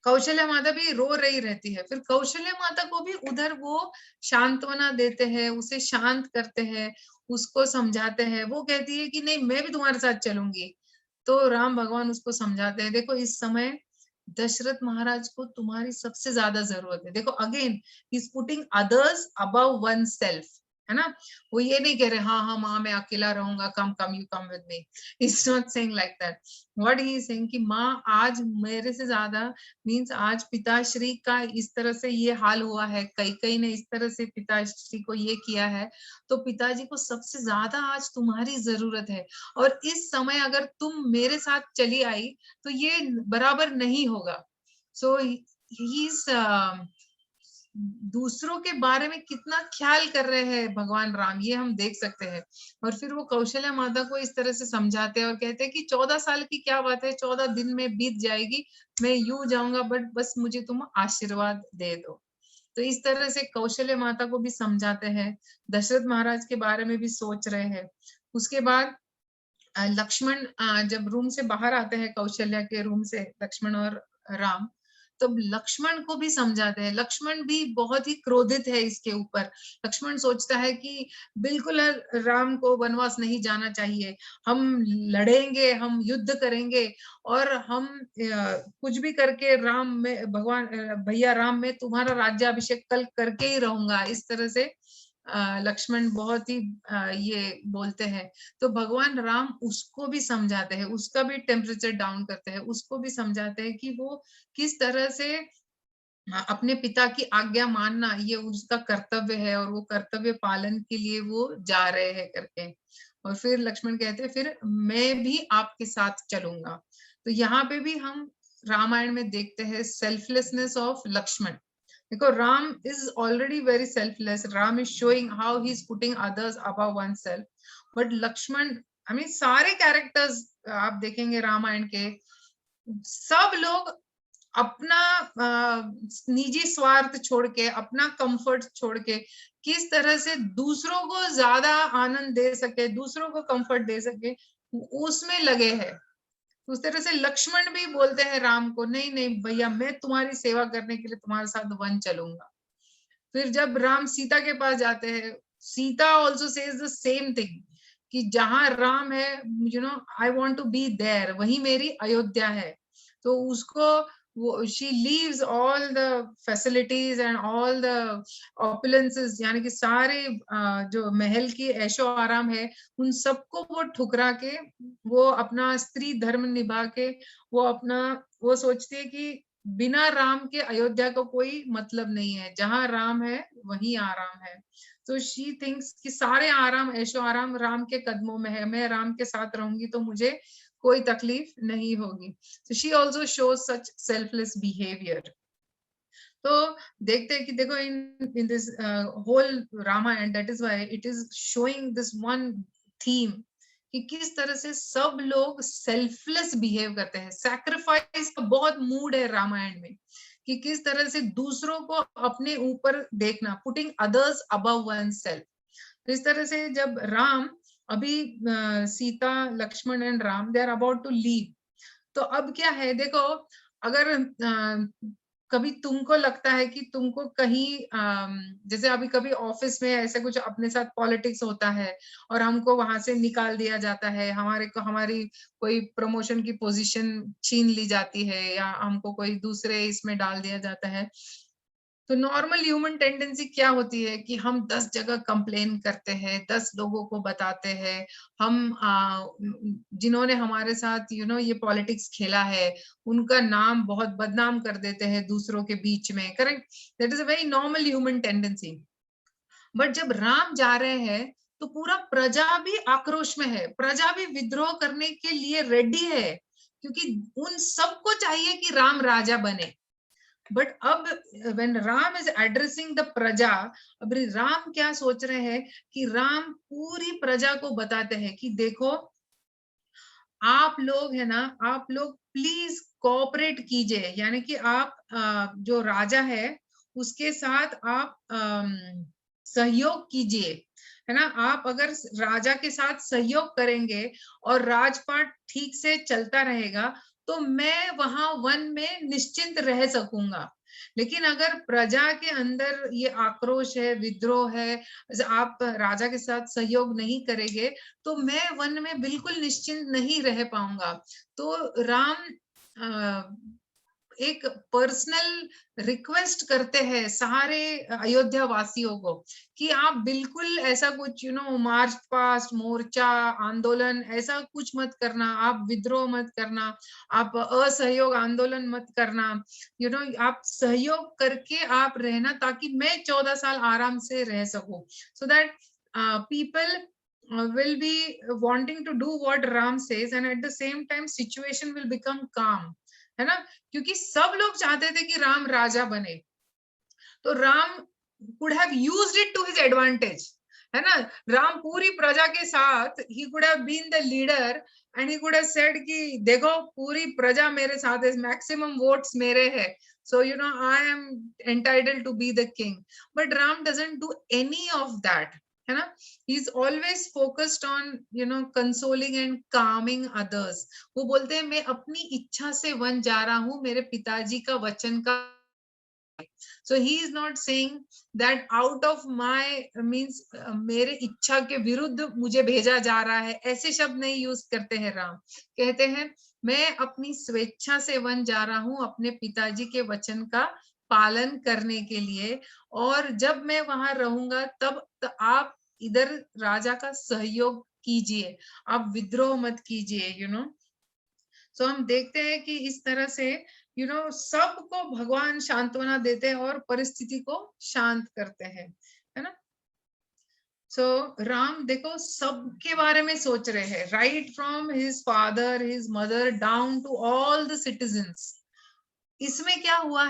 A: कौशल्या माता भी रो रही रहती है, फिर कौशल्या माता को भी उधर वो सांत्वना देते हैं, उसे शांत करते हैं, उसको समझाते हैं। वो कहती है कि नहीं, मैं भी तुम्हारे साथ चलूंगी। तो राम भगवान उसको समझाते हैं, देखो इस समय दशरथ महाराज को तुम्हारी सबसे ज्यादा जरूरत है। देखो again he is putting others above one self, है ना। वो ये नहीं कह रहे हाँ हाँ माँ मैं अकेला रहूंगा, come come you come with me, it's not saying like that. What he is saying कि माँ आज मेरे से ज्यादा, मीन्स आज पिताश्री का इस तरह से ये हाल हुआ है, कई ने इस तरह से पिताश्री को ये किया है, तो पिताजी को सबसे ज्यादा आज तुम्हारी जरूरत है। और इस समय अगर तुम मेरे साथ चली आई तो ये बराबर नहीं होगा। सो ही इज दूसरों के बारे में कितना ख्याल कर रहे हैं भगवान राम, ये हम देख सकते हैं। और फिर वो कौशल्या माता को इस तरह से समझाते हैं और कहते हैं कि 14 साल की क्या बात है, 14 दिन में बीत जाएगी, मैं यूं जाऊंगा, बट बस मुझे तुम आशीर्वाद दे दो। तो इस तरह से कौशल्या माता को भी समझाते हैं, दशरथ महाराज के बारे में भी सोच रहे हैं। उसके बाद लक्ष्मण जब रूम से बाहर आते हैं, कौशल्या के रूम से लक्ष्मण और राम, तब लक्ष्मण को भी समझाते हैं। लक्ष्मण भी बहुत ही क्रोधित है इसके ऊपर। लक्ष्मण सोचता है कि बिल्कुल राम को वनवास नहीं जाना चाहिए, हम लड़ेंगे, हम युद्ध करेंगे, और हम कुछ भी करके राम में, भगवान भैया राम में तुम्हारा राज्याभिषेक कल करके ही रहूंगा, इस तरह से लक्ष्मण बहुत ही ये बोलते हैं। तो भगवान राम उसको भी समझाते हैं, उसका भी टेम्परेचर डाउन करते हैं, उसको भी समझाते हैं कि वो किस तरह से अपने पिता की आज्ञा मानना ये उसका कर्तव्य है, और वो कर्तव्य पालन के लिए वो जा रहे हैं करके। और फिर लक्ष्मण कहते हैं फिर मैं भी आपके साथ चलूंगा। तो यहाँ पे भी हम रामायण में देखते हैं सेल्फलेसनेस ऑफ लक्ष्मण। देखो Ram is already very selfless, Ram is showing how he is putting others above one self, but Lakshman, I mean सारे कैरेक्टर्स आप देखेंगे रामायण के, सब लोग अपना निजी स्वार्थ छोड़ के, अपना कंफर्ट छोड़ के, किस तरह से दूसरों को ज्यादा आनंद दे सके, दूसरों को कंफर्ट दे सके, उसमें लगे हैं। उस तरह से लक्ष्मण भी बोलते हैं राम को, नहीं नहीं भैया, मैं तुम्हारी सेवा करने के लिए तुम्हारे साथ वन चलूंगा। फिर जब राम सीता के पास जाते हैं, Sita also says the same thing कि जहां राम है, you know I want to be there, वही मेरी अयोध्या है। तो उसको वो she leaves all the facilities and all the opulences, यानी कि सारे जो महल की ऐशो आराम है, उन सबको वो ठुकरा के, वो अपना स्त्री धर्म निभा के, वो अपना, वो सोचती है कि बिना राम के अयोध्या को कोई मतलब नहीं है, जहां राम है वहीं आराम है। तो शी थिंक्स कि सारे आराम, ऐशो आराम राम के कदमों में है, मैं राम के साथ रहूंगी तो मुझे कोई तकलीफ नहीं होगी। तो she also shows such selfless behaviour. तो देखते हैं कि देखो in this whole Ramayana, that is why it is showing this one theme कि किस तरह से सब लोग सेल्फलेस बिहेव करते हैं। सैक्रिफाइस का बहुत मूड है रामायण में, कि किस तरह से दूसरों को अपने ऊपर देखना, putting others above one self. तो इस तरह से जब राम अभी Sita, Lakshman and Ram they are about to leave, तो अब क्या है देखो, अगर कभी तुमको लगता है कि तुमको कहीं जैसे अभी कभी ऑफिस में ऐसे कुछ अपने साथ पॉलिटिक्स होता है और हमको वहां से निकाल दिया जाता है, हमारे को हमारी कोई प्रमोशन की पोजीशन छीन ली जाती है, या हमको कोई दूसरे इसमें डाल दिया जाता है, तो नॉर्मल ह्यूमन टेंडेंसी क्या होती है कि हम 10 जगह कंप्लेन करते हैं, 10 लोगों को बताते हैं, हम जिन्होंने हमारे साथ ये पॉलिटिक्स खेला है उनका नाम बहुत बदनाम कर देते हैं दूसरों के बीच में, correct. That is a very normal human tendency. But जब राम जा रहे हैं तो पूरा प्रजा भी आक्रोश में है, प्रजा भी विद्रोह करने के लिए रेडी है, क्योंकि उन सबको चाहिए कि राम राजा बने। बट अब when Ram is addressing the प्रजा, अब राम क्या सोच रहे हैं कि राम पूरी प्रजा को बताते हैं कि देखो आप लोग है ना, आप लोग प्लीज कोऑपरेट कीजिए, यानी कि आप जो राजा है उसके साथ आप सहयोग कीजिए, है ना। आप अगर राजा के साथ सहयोग करेंगे और राजपाट ठीक से चलता रहेगा तो मैं वहां वन में निश्चिंत रह सकूंगा। लेकिन अगर प्रजा के अंदर ये आक्रोश है, विद्रोह है, आप राजा के साथ सहयोग नहीं करेंगे तो मैं वन में बिल्कुल निश्चिंत नहीं रह पाऊंगा। तो राम एक पर्सनल रिक्वेस्ट करते हैं सारे अयोध्या वासियों को कि आप बिल्कुल ऐसा कुछ मार्च पास्ट, मोर्चा, आंदोलन ऐसा कुछ मत करना, आप विद्रोह मत करना, आप असहयोग आंदोलन मत करना, आप सहयोग करके आप रहना ताकि मैं 14 साल आराम से रह सकूं, so that people will be wanting to do what Ram says, and at the same time situation will become calm, है ना। क्योंकि सब लोग चाहते थे कि राम राजा बने, तो Ram could have used it to his advantage, है ना। राम पूरी प्रजा के साथ he could have been the leader and he could have said कि देखो पूरी प्रजा मेरे साथ है, maximum votes मेरे है, so I am entitled to be the king. But Ram doesn't do any of that, है ना। He's always focused on consoling and calming others. वो बोलते हैं मैं अपनी इच्छा से वन जा रहा हूँ, मेरे पिताजी का वचन का। So he is not saying that out of my means मेरे इच्छा के विरुद्ध मुझे भेजा जा रहा है, ऐसे शब्द नहीं यूज करते हैं राम। कहते हैं मैं अपनी स्वेच्छा से वन जा रहा हूँ अपने पिताजी के वचन का पालन करने के लिए, और जब मैं वहां रहूंगा तब आप इधर राजा का सहयोग कीजिए, आप विद्रोह मत कीजिए। सो हम देखते हैं कि इस तरह से सबको भगवान सांत्वना देते हैं और परिस्थिति को शांत करते हैं, है ना। सो राम देखो सबके बारे में सोच रहे हैं, right from his father, his mother, down to all the citizens. इसमें क्या हुआ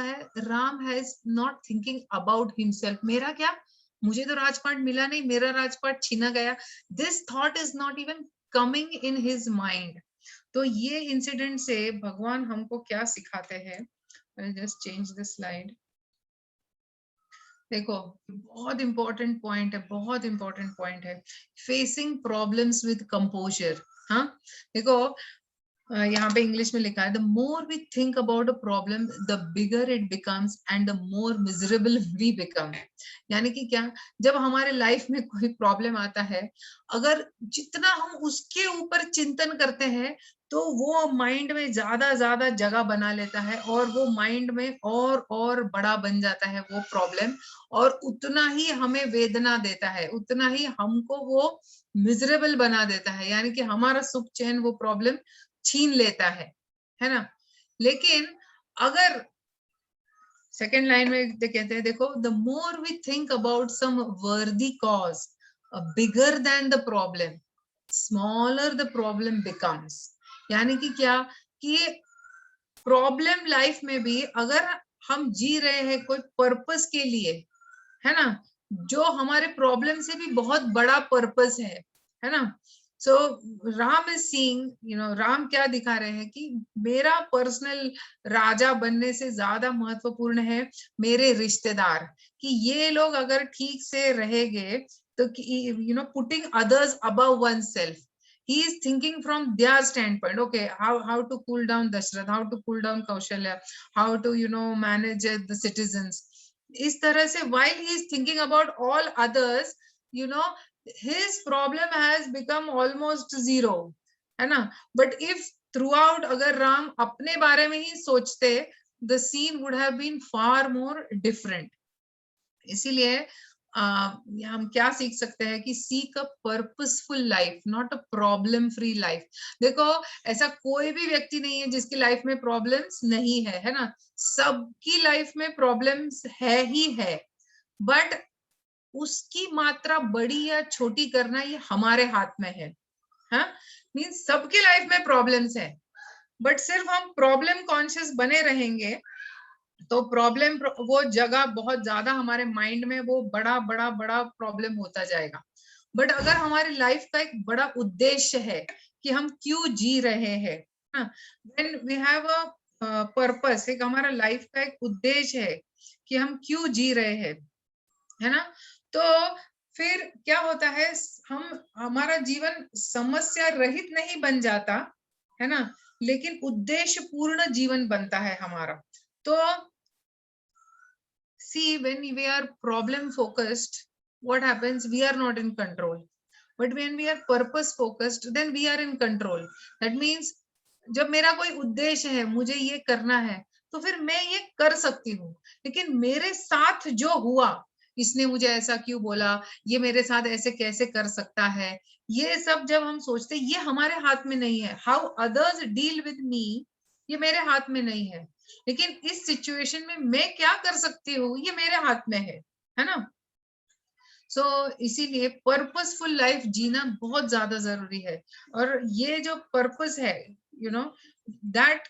A: है, Ram has not thinking about himself, मेरा क्या, मुझे तो राजपाट मिला नहीं, मेरा राजपाट छीना गया, this thought is not even coming in his mind. तो ये इंसिडेंट से भगवान हमको क्या सिखाते हैं, जस्ट चेंज द स्लाइड। देखो बहुत इंपॉर्टेंट पॉइंट है, फेसिंग प्रॉब्लम्स विद कंपोजर। हाँ देखो यहाँ पे इंग्लिश में लिखा है, the more we think about a problem the bigger it becomes and the more miserable we become. यानी कि क्या, जब हमारे लाइफ में कोई प्रॉब्लम आता है, अगर जितना हम उसके ऊपर चिंतन करते हैं तो वो माइंड में ज्यादा जगह बना लेता है और वो माइंड में और बड़ा बन जाता है वो प्रॉब्लम, और उतना ही हमें वेदना देता है, उतना ही हमको वो मिजरेबल बना देता है, यानी कि हमारा सुख चैन वो प्रॉब्लम छीन लेता है ना। लेकिन अगर सेकेंड लाइन में कहते हैं, देखो the more we think about some worthy cause bigger than the problem, smaller the problem becomes. यानी कि क्या, कि प्रॉब्लम लाइफ में भी अगर हम जी रहे हैं कोई पर्पस के लिए, है ना, जो हमारे प्रॉब्लम से भी बहुत बड़ा पर्पस है ना। सो राम इज सीइंग, राम क्या दिखा रहे हैं कि मेरा पर्सनल राजा बनने से ज्यादा महत्वपूर्ण है मेरे रिश्तेदार, कि ये लोग अगर ठीक से रहेंगे तो putting others above one self, he is thinking from their standpoint, okay, how to cool down Dashrath, how to cool down Kaushalya, how to manage the citizens. इस तरह से while he is thinking about all others, his problem has become almost zero, है ना। but if throughout अगर राम अपने बारे में ही सोचते, the scene would have been far more different. इसीलिए हम क्या सीख सकते हैं कि seek a purposeful life, not a problem free life. देखो ऐसा कोई भी व्यक्ति नहीं है जिसकी लाइफ में प्रॉब्लम्स नहीं है ना, सबकी लाइफ में प्रॉब्लम्स है ही है, बट उसकी मात्रा बड़ी या छोटी करना ये हमारे हाथ में है। हाँ मीन्स सबकी लाइफ में प्रॉब्लम्स है, बट सिर्फ हम प्रॉब्लम कॉन्शियस बने रहेंगे तो प्रॉब्लम वो जगह बहुत ज्यादा हमारे माइंड में वो बड़ा प्रॉब्लम होता जाएगा। बट अगर हमारी लाइफ का एक बड़ा उद्देश्य है कि हम क्यों जी रहे हैं, when we have a purpose, एक हमारा लाइफ का एक उद्देश्य है कि हम क्यों जी रहे हैं, है ना। तो फिर क्या होता है, हमारा जीवन समस्या रहित नहीं बन जाता है ना, लेकिन उद्देश्य पूर्ण जीवन बनता है हमारा। तो see, when we are problem focused, what happens, we are not in control, but when we are purpose focused, then we are in control. That means जब मेरा कोई उद्देश्य है, मुझे ये करना है, तो फिर मैं ये कर सकती हूँ। लेकिन मेरे साथ जो हुआ, इसने मुझे ऐसा क्यों बोला, ये मेरे साथ ऐसे कैसे कर सकता है, ये सब जब हम सोचते हैं, ये हमारे हाथ में नहीं है। How others deal with me, ये मेरे हाथ में नहीं है। लेकिन इस सिचुएशन में मैं क्या कर सकती हूँ, ये मेरे हाथ में है ना। सो इसीलिए पर्पसफुल लाइफ जीना बहुत ज्यादा जरूरी है। और ये जो पर्पस है, you no, that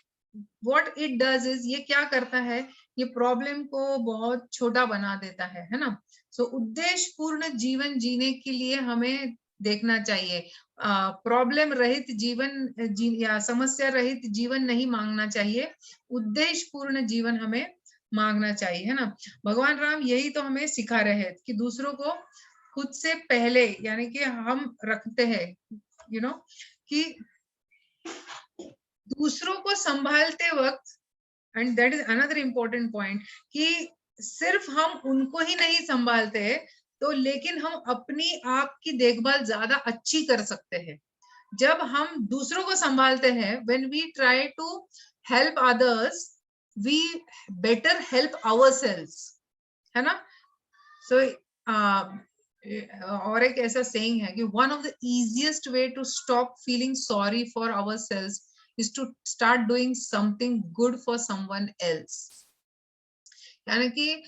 A: what it does is, ये क्या करता है, ये प्रॉब्लम को बहुत छोटा बना देता है ना। सो उद्देश्य पूर्ण जीवन जीने के लिए हमें देखना चाहिए, प्रॉब्लम रहित जीवन या समस्या रहित जीवन नहीं मांगना चाहिए, उद्देश्य पूर्ण जीवन हमें मांगना चाहिए, है ना। भगवान राम यही तो हमें सिखा रहे हैं कि दूसरों को खुद से पहले यानी कि हम रखते हैं, यू नो, कि दूसरों को संभालते वक्त, and that is another important point, कि सिर्फ हम उनको ही नहीं संभालते हैं, तो लेकिन हम अपनी आप की देखभाल ज्यादा अच्छी कर सकते हैं। जब हम दूसरों को संभालते हैं, when we try to help others, we better help ourselves, है ना। सो और एक ऐसा सेइंग है कि one of the easiest way to stop feeling sorry for ourselves is to start doing something good for someone else. यानी कि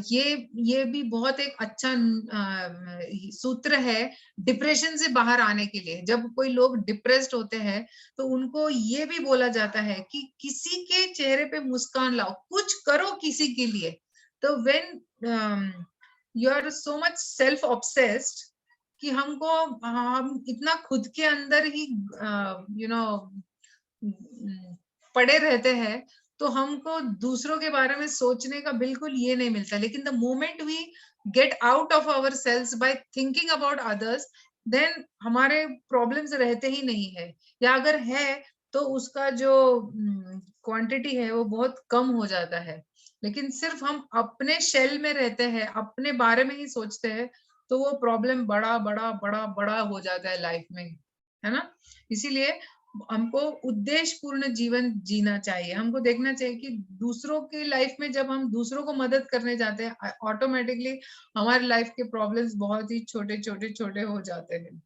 A: ये भी बहुत एक अच्छा सूत्र है डिप्रेशन से बाहर आने के लिए। जब कोई लोग डिप्रेस्ड होते हैं, तो उनको ये भी बोला जाता है कि किसी के चेहरे पे मुस्कान लाओ, कुछ करो किसी के लिए। तो when you are so much self obsessed कि हम इतना खुद के अंदर ही यू नो पड़े रहते हैं, तो हमको दूसरों के बारे में सोचने का बिल्कुल ये नहीं मिलता। लेकिन the moment we get out of our selves by thinking about others, then हमारे प्रॉब्लम्स रहते ही नहीं है, या अगर है तो उसका जो क्वांटिटी है वो बहुत कम हो जाता है। लेकिन सिर्फ हम अपने शेल में रहते हैं, अपने बारे में ही सोचते हैं, तो वो प्रॉब्लम बड़ा बड़ा बड़ा बड़ा हो जाता है लाइफ में, है ना। इसीलिए हमको उद्देश्य पूर्ण जीवन जीना चाहिए। हमको देखना चाहिए कि दूसरों की लाइफ में जब हम दूसरों को मदद करने जाते हैं, ऑटोमेटिकली हमारे लाइफ के प्रॉब्लम्स बहुत ही छोटे छोटे छोटे हो जाते हैं।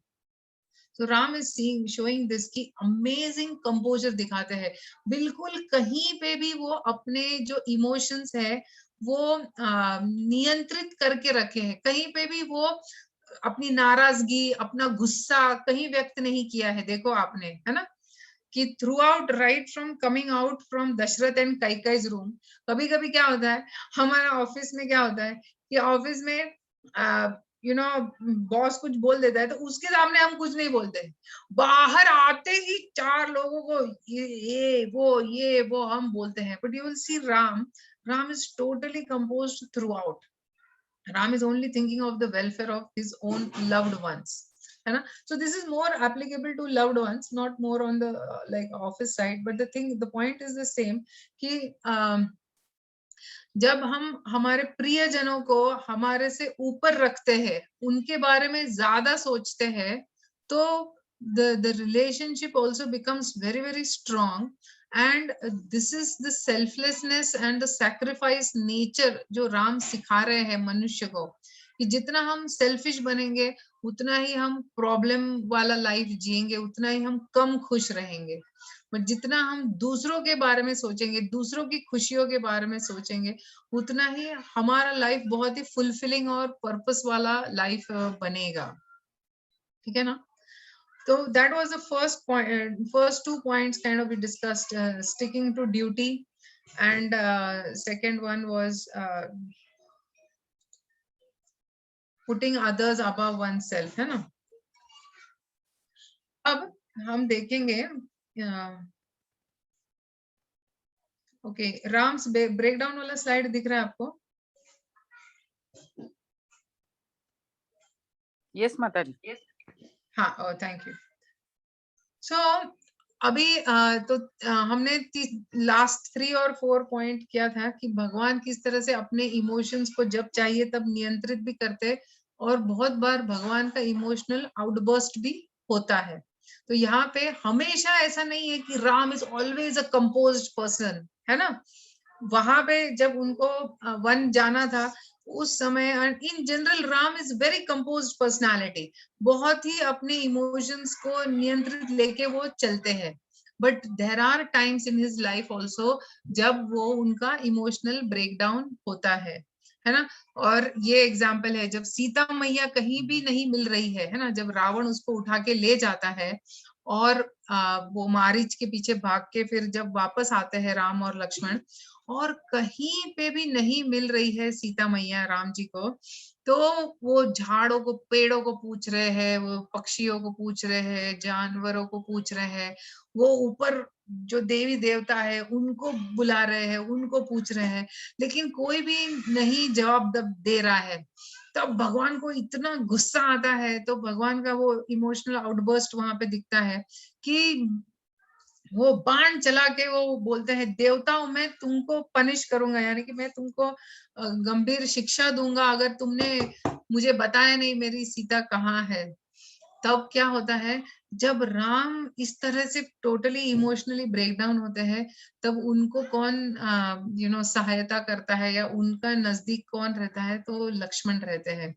A: तो Ram is seeing showing this की अमेजिंग कंपोजर दिखाते हैं। बिल्कुल कहीं पे भी वो अपने जो इमोशंस है वो नियंत्रित करके रखे हैं। कहीं पे भी वो अपनी नाराजगी, अपना गुस्सा कहीं व्यक्त नहीं किया है। देखो आपने, है ना, कि throughout, right from coming out from Dasharath and Kaikeyi's room, कभी कभी क्या होता है हमारा ऑफिस में, क्या होता है कि ऑफिस में यू नो बॉस कुछ बोल देता है, तो उसके सामने हम कुछ नहीं बोलते, बाहर आते ही चार लोगों को ये वो हम बोलते हैं। But you will see Ram is totally composed through out. Ram is only thinking of the welfare of his own loved ones, है ना। So this is more applicable to loved ones, not more on the like office side, but the point is the same कि जब हम हमारे प्रियजनों को हमारे से ऊपर रखते हैं, उनके बारे में ज्यादा सोचते हैं, तो the relationship also becomes very very strong. And this is the selflessness and the sacrifice nature जो राम सिखा रहे हैं मनुष्य को, कि जितना हम सेल्फिश बनेंगे, उतना ही हम प्रॉब्लम वाला लाइफ जिएंगे, उतना ही हम कम खुश रहेंगे। बट जितना हम दूसरों के बारे में सोचेंगे, दूसरों की खुशियों के बारे में सोचेंगे, उतना ही हमारा लाइफ बहुत ही फुलफिलिंग और पर्पस वाला लाइफ बनेगा। ठीक है ना। So that was the first point, first 2 points kind of we discussed, sticking to duty, and second one was putting others above oneself, है ना। अब हम देखेंगे ओके, राम्स ब्रेकडाउन वाला स्लाइड दिख रहा है आपको?
B: यस माता जी।
A: हाँ, थैंक यू। सो अभी तो हमने लास्ट 3 और 4 पॉइंट किया था कि भगवान किस तरह से अपने इमोशंस को जब चाहिए तब नियंत्रित भी करते, और बहुत बार भगवान का इमोशनल आउटबर्स्ट भी होता है। तो यहाँ पे हमेशा ऐसा नहीं है कि Ram is always a composed person, है ना। वहां पे जब उनको वन जाना था उस समय, in general Ram is very composed personality, बहुत ही अपने इमोशंस को नियंत्रित लेके वो चलते हैं। But there are times in his life also जब वो उनका इमोशनल ब्रेकडाउन होता है ना। और ये एग्जाम्पल है जब सीता मैया कहीं भी नहीं मिल रही है ना, जब रावण उसको उठा के ले जाता है और वो मारीच के पीछे भाग के फिर जब वापस आते हैं राम और लक्ष्मण, और कहीं पे भी नहीं मिल रही है सीता मैया राम जी को, तो वो झाड़ों को पेड़ों को पूछ रहे हैं, वो पक्षियों को पूछ रहे हैं, जानवरों को पूछ रहे हैं, वो ऊपर जो देवी देवता है उनको बुला रहे हैं, उनको पूछ रहे हैं, लेकिन कोई भी नहीं जवाब दे रहा है। तब भगवान को इतना गुस्सा आता है, तो भगवान का वो इमोशनल आउटबर्स्ट वहां पे दिखता है कि वो बाण चला के वो बोलते हैं, देवताओं मैं तुमको पनिश करूंगा, यानी कि मैं तुमको गंभीर शिक्षा दूंगा अगर तुमने मुझे बताया नहीं मेरी सीता कहाँ है। तब क्या होता है, जब राम इस तरह से टोटली इमोशनली ब्रेकडाउन होते हैं, तब उनको कौन सहायता करता है या उनका नजदीक कौन रहता है, तो लक्ष्मण रहते हैं।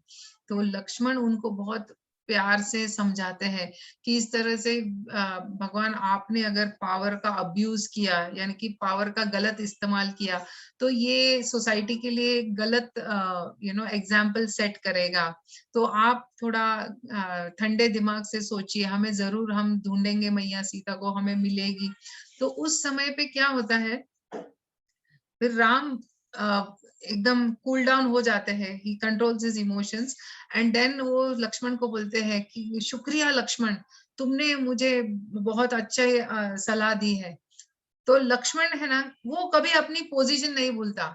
A: तो लक्ष्मण उनको बहुत प्यार से समझाते हैं कि इस तरह से भगवान आपने अगर पावर का अब्यूज किया, यानी कि पावर का गलत इस्तेमाल किया, तो ये सोसाइटी के लिए गलत एग्जाम्पल सेट करेगा। तो आप थोड़ा ठंडे दिमाग से सोचिए, हमें जरूर, हम ढूंढेंगे मैया सीता को, हमें मिलेगी। तो उस समय पे क्या होता है, फिर राम एकदम कूल डाउन हो जाते हैं, he controls his emotions, and then वो लक्ष्मण को बोलते हैं कि शुक्रिया लक्ष्मण, तुमने मुझे बहुत अच्छे सलाह दी है। तो लक्ष्मण है ना, वो कभी अपनी पोजीशन नहीं भूलता।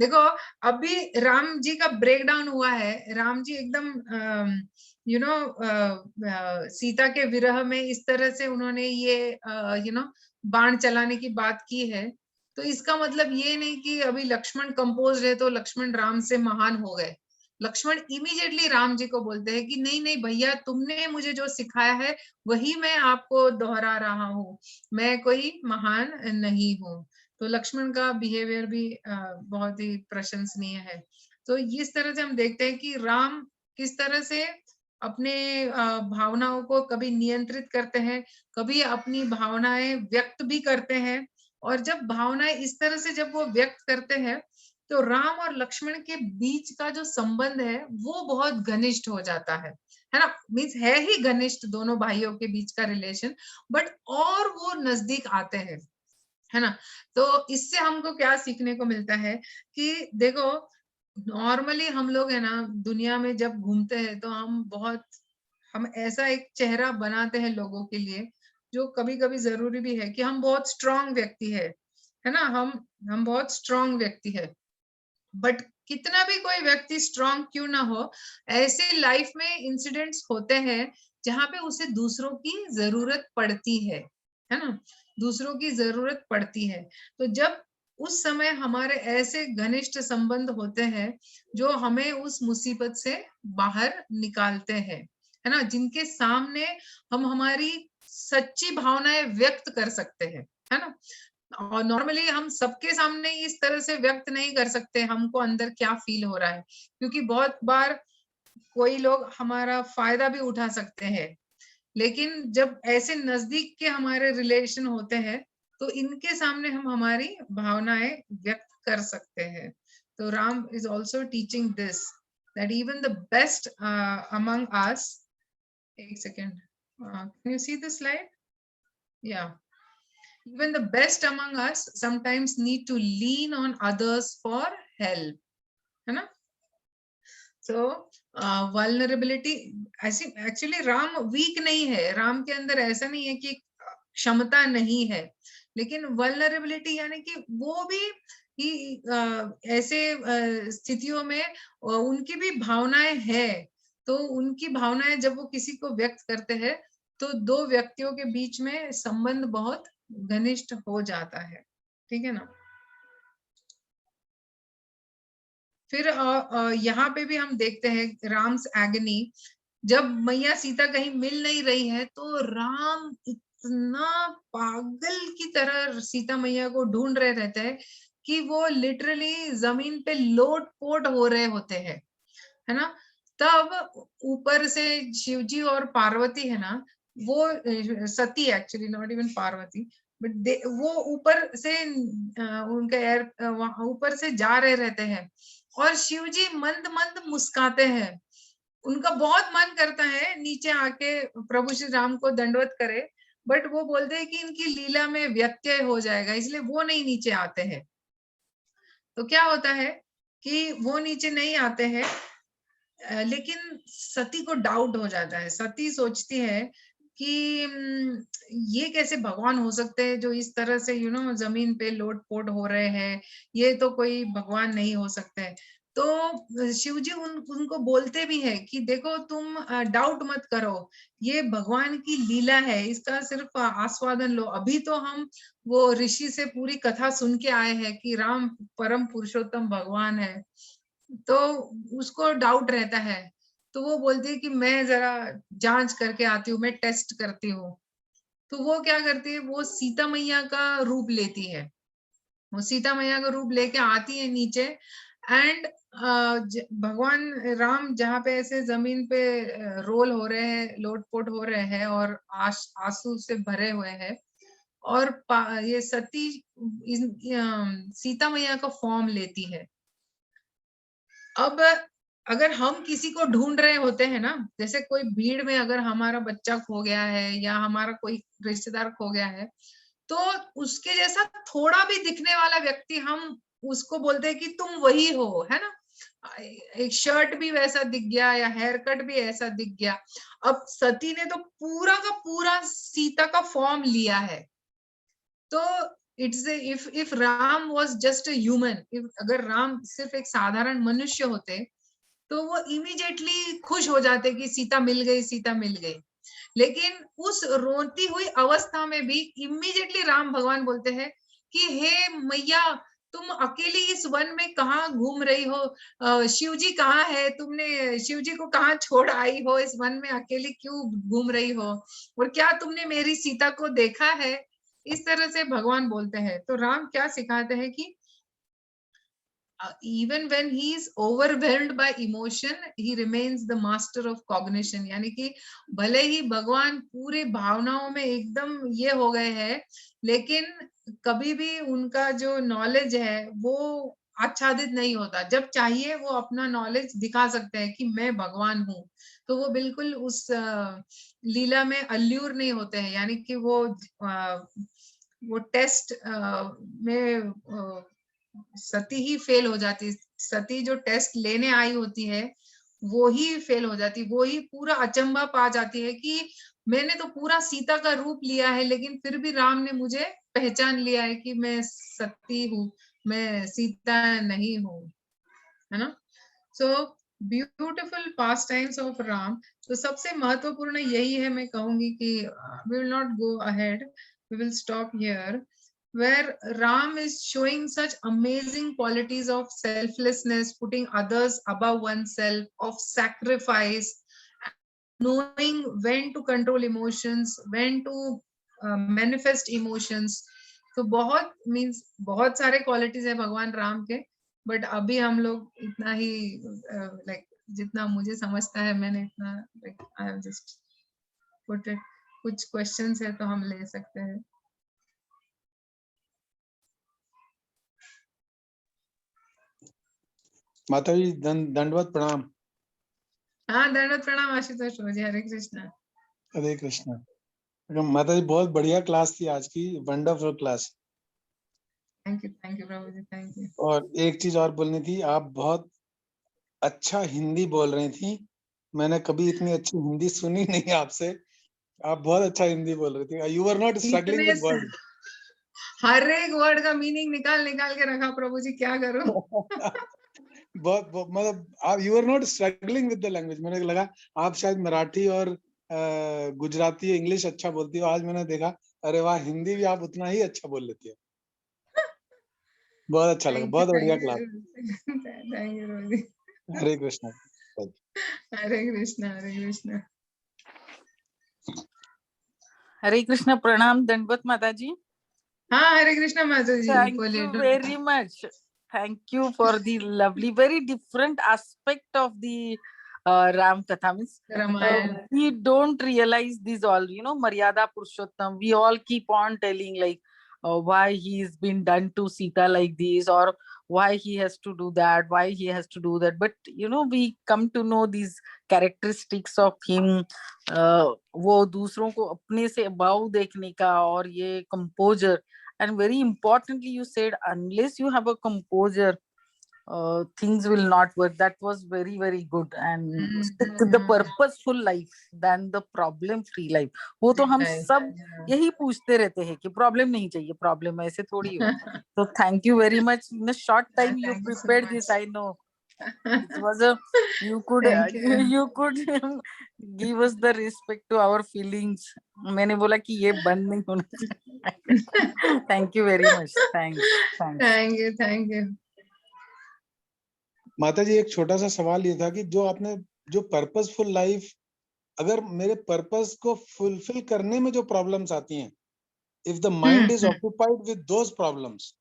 A: देखो, अभी राम जी का ब्रेक डाउन हुआ है, राम जी एकदम सीता के विरह में इस तरह से उन्होंने ये बाण चलाने की बात की है, तो इसका मतलब ये नहीं कि अभी लक्ष्मण कंपोज है तो लक्ष्मण राम से महान हो गए। लक्ष्मण इमीडिएटली राम जी को बोलते हैं कि नहीं नहीं भैया, तुमने मुझे जो सिखाया है वही मैं आपको दोहरा रहा हूँ, मैं कोई महान नहीं हूँ। तो लक्ष्मण का बिहेवियर भी बहुत ही प्रशंसनीय है। तो इस तरह से हम देखते हैं कि राम किस तरह से अपने भावनाओं को कभी नियंत्रित करते हैं, कभी अपनी भावनाएं व्यक्त भी करते हैं, और जब भावनाएं इस तरह से जब वो व्यक्त करते हैं, तो राम और लक्ष्मण के बीच का जो संबंध है वो बहुत घनिष्ठ हो जाता है ना। मीन्स है ही घनिष्ठ दोनों भाइयों के बीच का रिलेशन, बट और वो नजदीक आते हैं, है ना। तो इससे हमको क्या सीखने को मिलता है कि देखो, नॉर्मली हम लोग है ना दुनिया में जब घूमते हैं तो हम ऐसा एक चेहरा बनाते हैं लोगों के लिए, जो कभी कभी जरूरी भी है कि हम बहुत स्ट्रांग व्यक्ति है ना, हम बहुत स्ट्रांग व्यक्ति है। बट कितना भी कोई व्यक्ति स्ट्रांग क्यों ना हो, ऐसे लाइफ में इंसिडेंट्स होते हैं जहां पे उसे दूसरों की जरूरत पड़ती है ना, दूसरों की जरूरत पड़ती है। तो जब उस समय हमारे ऐसे घनिष्ठ संबंध होते हैं जो हमें उस मुसीबत से बाहर निकालते हैं, है ना, जिनके सामने हम हमारी सच्ची भावनाएं व्यक्त कर सकते हैं, है ना। और नॉर्मली हम सबके सामने इस तरह से व्यक्त नहीं कर सकते हमको अंदर क्या फील हो रहा है, क्योंकि बहुत बार कोई लोग हमारा फायदा भी उठा सकते हैं। लेकिन जब ऐसे नजदीक के हमारे रिलेशन होते हैं तो इनके सामने हम हमारी भावनाएं व्यक्त कर सकते हैं। तो Ram is also teaching this, that even the best among us, एक second, can you see this slide, या even the best among us sometimes need to lean on others for help, है ना। so vulnerability, actually Ram weak नहीं है, राम के अंदर ऐसा नहीं है कि क्षमता नहीं है, लेकिन vulnerability यानी कि वो भी ऐसे स्थितियों में उनकी भी भावनाएं है तो उनकी भावनाएं जब वो किसी को व्यक्त करते हैं तो दो व्यक्तियों के बीच में संबंध बहुत घनिष्ठ हो जाता है, ठीक है ना। फिर यहाँ पे भी हम देखते हैं राम्स एगनी, जब मैया सीता कहीं मिल नहीं रही है तो राम इतना पागल की तरह सीता मैया को ढूंढ रहे रहते हैं कि वो लिटरली जमीन पे लोट पोट हो रहे होते हैं, है ना। तब ऊपर से शिवजी और पार्वती है ना, वो Sati actually, not even Parvati, but वो ऊपर से उनके एयर ऊपर से जा रहे रहते हैं और शिवजी मंद मंद मुस्काते हैं। उनका बहुत मन करता है नीचे आके प्रभु श्री राम को दंडवत करे, बट वो बोलते हैं कि इनकी लीला में व्यत्यय हो जाएगा, इसलिए वो नहीं नीचे आते हैं। तो क्या होता है कि वो नीचे नहीं आते हैं, लेकिन सती को डाउट हो जाता है। सती सोचती है कि ये कैसे भगवान हो सकते हैं जो इस तरह से जमीन पे लोट पोट हो रहे हैं, ये तो कोई भगवान नहीं हो सकते। तो शिवजी उनको बोलते भी है कि देखो तुम डाउट मत करो, ये भगवान की लीला है, इसका सिर्फ आस्वादन लो। अभी तो हम वो ऋषि से पूरी कथा सुन के आए हैं कि राम परम पुरुषोत्तम भगवान है, तो उसको डाउट रहता है। तो वो बोलती है कि मैं जरा जांच करके आती हूँ, मैं टेस्ट करती हूँ। तो वो क्या करती है, वो सीता मैया का रूप लेती है, वो सीता मैया का रूप लेके आती है नीचे। एंड भगवान राम जहाँ पे ऐसे जमीन पे रोल हो रहे हैं, लोटपोट हो रहे हैं और आंसू से भरे हुए हैं, और ये सती सीता मैया का फॉर्म लेती है। अब अगर हम किसी को ढूंढ रहे होते हैं ना, जैसे कोई भीड़ में अगर हमारा बच्चा खो गया है या हमारा कोई रिश्तेदार खो गया है, तो उसके जैसा थोड़ा भी दिखने वाला व्यक्ति हम उसको बोलते हैं कि तुम वही हो, है ना। एक शर्ट भी वैसा दिख गया या हेयर कट भी ऐसा दिख गया। अब सती ने तो पूरा का पूरा सीता का फॉर्म लिया है। तो it's if Ram was just a human, अगर राम सिर्फ एक साधारण मनुष्य होते तो वो इमीडिएटली खुश हो जाते कि सीता मिल गई, सीता मिल गई। लेकिन उस रोती हुई अवस्था में भी इमीडिएटली राम भगवान बोलते हैं कि हे मैया, तुम अकेली इस वन में कहाँ घूम रही हो, शिव जी कहाँ है, तुमने शिव जी को कहाँ छोड़ आई हो, इस वन में अकेली क्यों घूम रही हो, और क्या तुमने मेरी सीता को देखा है। इस तरह से भगवान बोलते हैं। तो राम क्या सिखाते हैं कि even when he is overwhelmed by emotion, he remains the master of cognition। यानी कि भले ही भगवान पूरे भावनाओं में एकदम ये हो गए हैं, लेकिन कभी भी उनका जो नॉलेज है वो आच्छादित नहीं होता। जब चाहिए वो अपना नॉलेज दिखा सकते हैं कि मैं भगवान हूँ, तो वो बिल्कुल उस लीला में अल्लूर नहीं होते हैं। यानी कि वो टेस्ट में सती ही फेल हो जाती। सती जो टेस्ट लेने आई होती है वो ही फेल हो जाती, वो ही पूरा अचंभा पा जाती है कि मैंने तो पूरा सीता का रूप लिया है, लेकिन फिर भी राम ने मुझे पहचान लिया है कि मैं सती हूँ, मैं सीता नहीं हूँ, है ना। So beautiful pastimes of Ram. तो सबसे महत्वपूर्ण यही है, मैं कहूंगी कि we will not go ahead, we will stop here, where Ram is showing such amazing qualities of selflessness, putting others above oneself, of sacrifice, knowing when to control emotions, when to manifest emotions. तो बहुत मीन्स बहुत सारे क्वालिटीज है भगवान राम के, बट अभी हम लोग इतना ही लाइक जितना मुझे समझता है मैंने इतना like I have just put it. कुछ क्वेश्चंस है तो हम ले सकते हैं।
D: माता जी दंडवत प्रणाम।
A: हाँ, दंडवत प्रणाम आशुतोष जी, हरे कृष्णा।
D: हरे कृष्णा। माता जी बहुत बढ़िया क्लास थी आज की, wonderful class.
A: Thank you Prabhu ji, thank you.
D: और एक चीज और बोलनी थी, आप बहुत अच्छा हिंदी बोल रही थी, मैंने कभी इतनी अच्छी हिंदी सुनी नहीं आपसे। आप बहुत अच्छा हिंदी बोल रही थी, you are not struggling with word.
A: हर एक वर्ड का मीनिंग निकाल निकाल के रखा प्रभु जी, क्या करूं।
D: बहुत मतलब आप you are not struggling with the language. मैंने लगा आप शायद मराठी और गुजराती इंग्लिश अच्छा बोलती हो, आज मैंने देखा अरे वाह हिंदी भी आप उतना ही अच्छा बोल लेती हो। बहुत अच्छा लगा, बहुत बढ़िया क्लास।
A: थैंक यू रोजी।
D: हरे कृष्णा।
A: हरे कृष्णा, हरे कृष्णा।
B: हरे कृष्ण, प्रणाम, दंडवत माता जी।
A: हाँ, हरे कृष्णा माता जी,
B: Thank
A: बोलिए।
B: you very much. Thank you for the lovely, very different aspect of the Ram Katha. Means,
A: Ramayan.
B: we don't realize these all, Maryada Purushottam. We all keep on telling like why he's been done to Sita like this, or why he has to do that, why he has to do that. But we come to know these characteristics of him. वो दूसरों को अपने से अबाव देखने का, और ये composure. And very importantly, you said unless you have a composure, things will not work. That was very, very good. And stick to the purposeful life than the problem free life. वो तो हम सब यही पूछते रहते हैं कि प्रॉब्लम नहीं चाहिए, प्रॉब्लम ऐसे थोड़ी हो. So thank you very much. In a short time you
A: Thank you so
B: prepared
A: much.
B: this. I know it was a you could
A: Thank you.
B: you could give us the respect to our feelings. मैंने बोला कि ये बंद नहीं होना चाहिए. Thank you very much. Thanks.
A: Thank you, thank you.
D: माता जी एक छोटा सा सवाल ये था कि जो आपने जो पर्पसफुल लाइफ, अगर मेरे पर्पस को फुलफिल करने में जो प्रॉब्लम्स आती हैं, if the mind is occupied with those problems,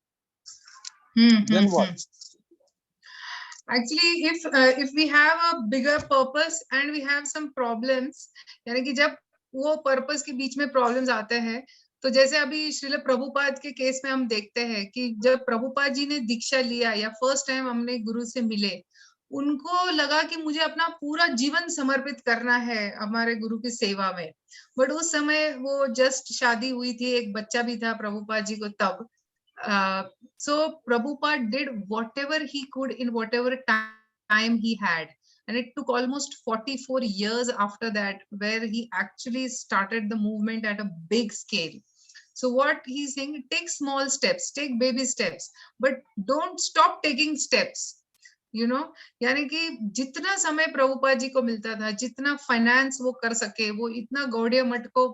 D: then what?
A: Actually, if we have a bigger purpose and we have some problems, यानी कि जब वो पर्पस के बीच में प्रॉब्लम्स आते हैं, तो जैसे अभी श्रील प्रभुपाद के केस में हम देखते हैं कि जब प्रभुपाद जी ने दीक्षा लिया या फर्स्ट टाइम हमने गुरु से मिले, उनको लगा कि मुझे अपना पूरा जीवन समर्पित करना है हमारे गुरु की सेवा में। बट उस समय वो जस्ट शादी हुई थी, एक बच्चा भी था प्रभुपाद जी को तब। So Prabhupada did whatever he could in whatever time he had, and it took almost 44 years after that where he actually started the movement at a big scale. So what he's saying, take small steps, take baby steps, but don't stop taking steps. यानी कि जितना समय प्रभुपाद जी को मिलता था, जितना फाइनेंस वो कर सके, वो इतना गौड़िया मठ को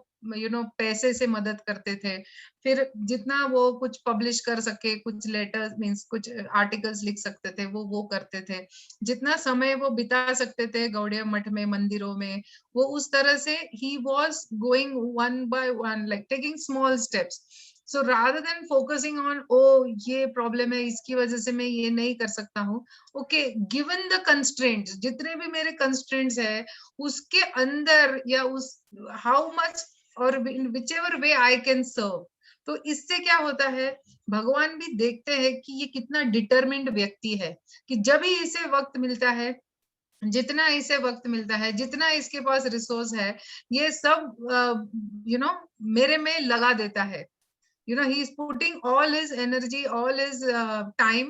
A: पैसे से मदद करते थे। फिर जितना वो कुछ पब्लिश कर सके, कुछ लेटर्स मींस कुछ आर्टिकल्स लिख सकते थे, वो करते थे। जितना समय वो बिता सकते थे गौड़िया मठ में, मंदिरों में, वो उस तरह से he was going one by one, like taking small steps. So rather than focusing on, oh, ये प्रॉब्लम है, इसकी वजह से मैं ये नहीं कर सकता हूँ. Okay, given the constraints, जितने भी मेरे constraints है, उसके अंदर या उस how much or in whichever way I can serve. तो इससे क्या होता है, भगवान भी देखते हैं कि ये कितना डिटरमिन्ड व्यक्ति है, कि जब ही इसे वक्त मिलता है, जितना इसे वक्त मिलता है, जितना इसके पास रिसोर्स है, ये सब मेरे में लगा देता है. He is putting all his energy, all his time,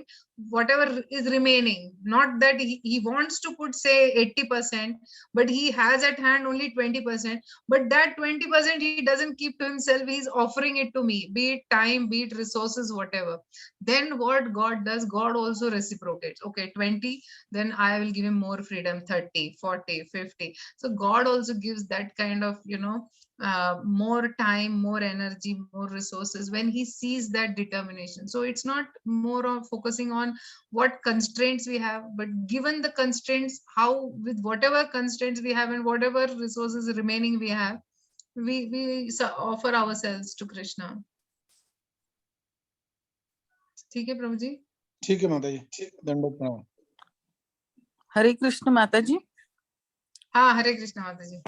A: whatever is remaining. Not that he wants to put say 80%, but he has at hand only 20%. But that 20% he doesn't keep to himself, he is offering it to me, be it time, be it resources, whatever. Then what God does, God also reciprocates. Okay, 20, then I will give him more freedom, 30, 40, 50. So God also gives that kind of more time, more energy, more resources when he sees that determination. So it's not more of focusing on what constraints we have, but given the constraints, how with whatever constraints we have and whatever resources remaining we have, we offer ourselves to Krishna. ठीक है प्रभु जी?
D: ठीक है माता जी, दंडवत प्रणाम।
B: हरे कृष्ण माता जी।
A: हाँ, हरे कृष्ण माता जी।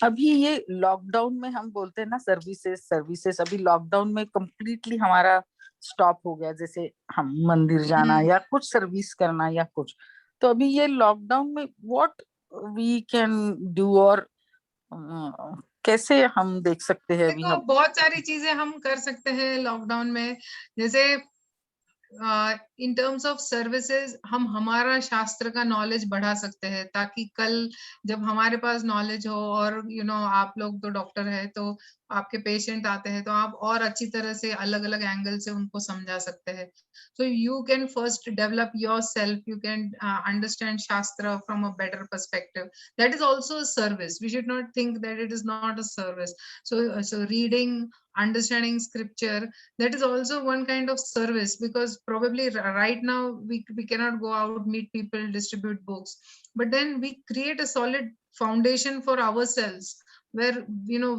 B: अभी ये लॉकडाउन में हम बोलते हैं ना सर्विसेज, अभी लॉकडाउन में कंप्लीटली हमारा स्टॉप हो गया, जैसे हम मंदिर जाना या कुछ सर्विस करना या कुछ। तो अभी ये लॉकडाउन में व्हाट वी कैन डू, और कैसे हम देख सकते हैं? अभी हम
A: बहुत सारी चीजें हम कर सकते हैं लॉकडाउन में, जैसे इन टर्म्स ऑफ सर्विसेज हम हमारा शास्त्र का नॉलेज बढ़ा सकते हैं, ताकि कल जब हमारे पास नॉलेज हो, और आप लोग तो डॉक्टर है, तो आपके पेशेंट आते हैं तो आप और अच्छी तरह से अलग अलग एंगल से उनको समझा सकते हैं. So you can first develop yourself, you can understand Shastra from a better perspective. That is also a service. We should not think that it is not a service. So reading, understanding scripture, that is also one kind of service, because probably right now we cannot go out, meet people, distribute books. But then we create a solid foundation for ourselves, where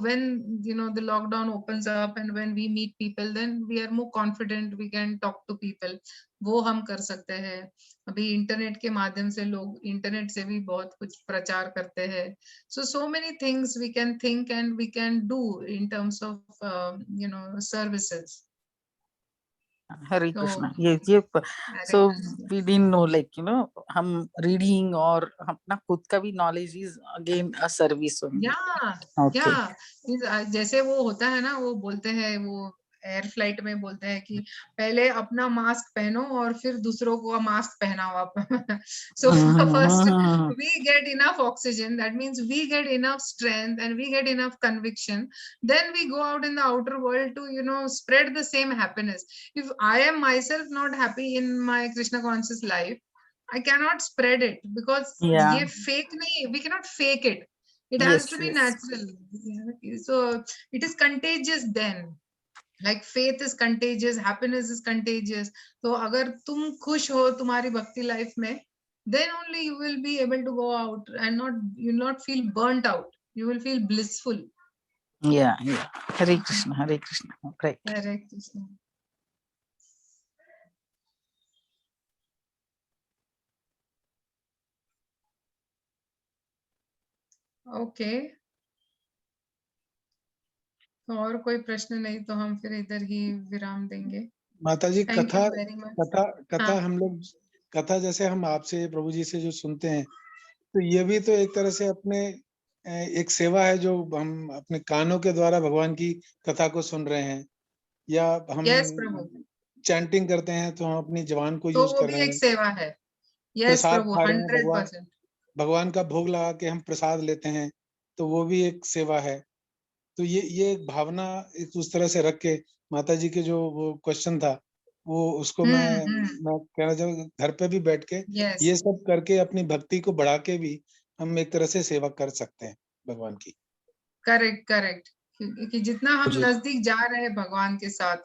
A: when the lockdown opens up and when we meet people, then we are more confident, we can talk to people. वो हम कर सकते हैं. अभी इंटरनेट के माध्यम से लोग इंटरनेट से भी बहुत कुछ प्रचार करते हैं. So many things we can think and we can do in terms of services.
B: Hare
A: So,
B: Krishna.
A: Hare
B: So
A: Krishna.
B: we didn't know, like, हम reading और अपना खुद का भी knowledge is again a service only. Okay.
A: जैसे वो होता है ना, वो बोलते हैं, वो एयर फ्लाइट में बोलते हैं कि पहले अपना मास्क पहनो और फिर दूसरों को मास्क पहनाओ आप. So first we get enough oxygen, that means we get enough strength and we get enough conviction, then we go out in the outer world to spread the same happiness. If I am myself not happy in my Krishna conscious life, I cannot spread it, because ये fake नहीं, we cannot fake it. It has to be natural. So it is contagious then. Like faith is contagious, happiness is contagious. So अगर तुम खुश हो तुम्हारी भक्ति life में, then only you will be able to go out and you will not feel burnt out. You will feel blissful.
B: Yeah. Hare Krishna, Hare Krishna. Right.
A: Hare Krishna. Okay. तो और कोई प्रश्न नहीं तो हम फिर इधर ही विराम देंगे.
D: माताजी,
A: Thank you very much.
D: कथा हम लोग, कथा जैसे हम आपसे प्रभु जी से जो सुनते हैं, तो ये भी तो एक तरह से अपने एक सेवा है, जो हम अपने कानों के द्वारा भगवान की कथा को सुन रहे हैं, या हम चैंटिंग करते हैं तो हम अपनी जबान को यूज कर रहे हैं.
A: एक सेवा है.
D: प्रसाद
A: प्रभु,
D: खा रहे हैं,
A: 100%.
D: भगवान का भोग लगा के हम प्रसाद लेते हैं, तो वो भी एक सेवा है. तो ये एक भावना उस तरह से रख के, माता जी के जो वो क्वेश्चन था, वो उसको मैं कहना चाहूँ, घर पे भी बैठ के ये सब करके अपनी भक्ति को बढ़ा के भी हम एक तरह से सेवा कर सकते हैं भगवान की.
A: करेक्ट. कि जितना हम नजदीक जा रहे हैं भगवान के साथ,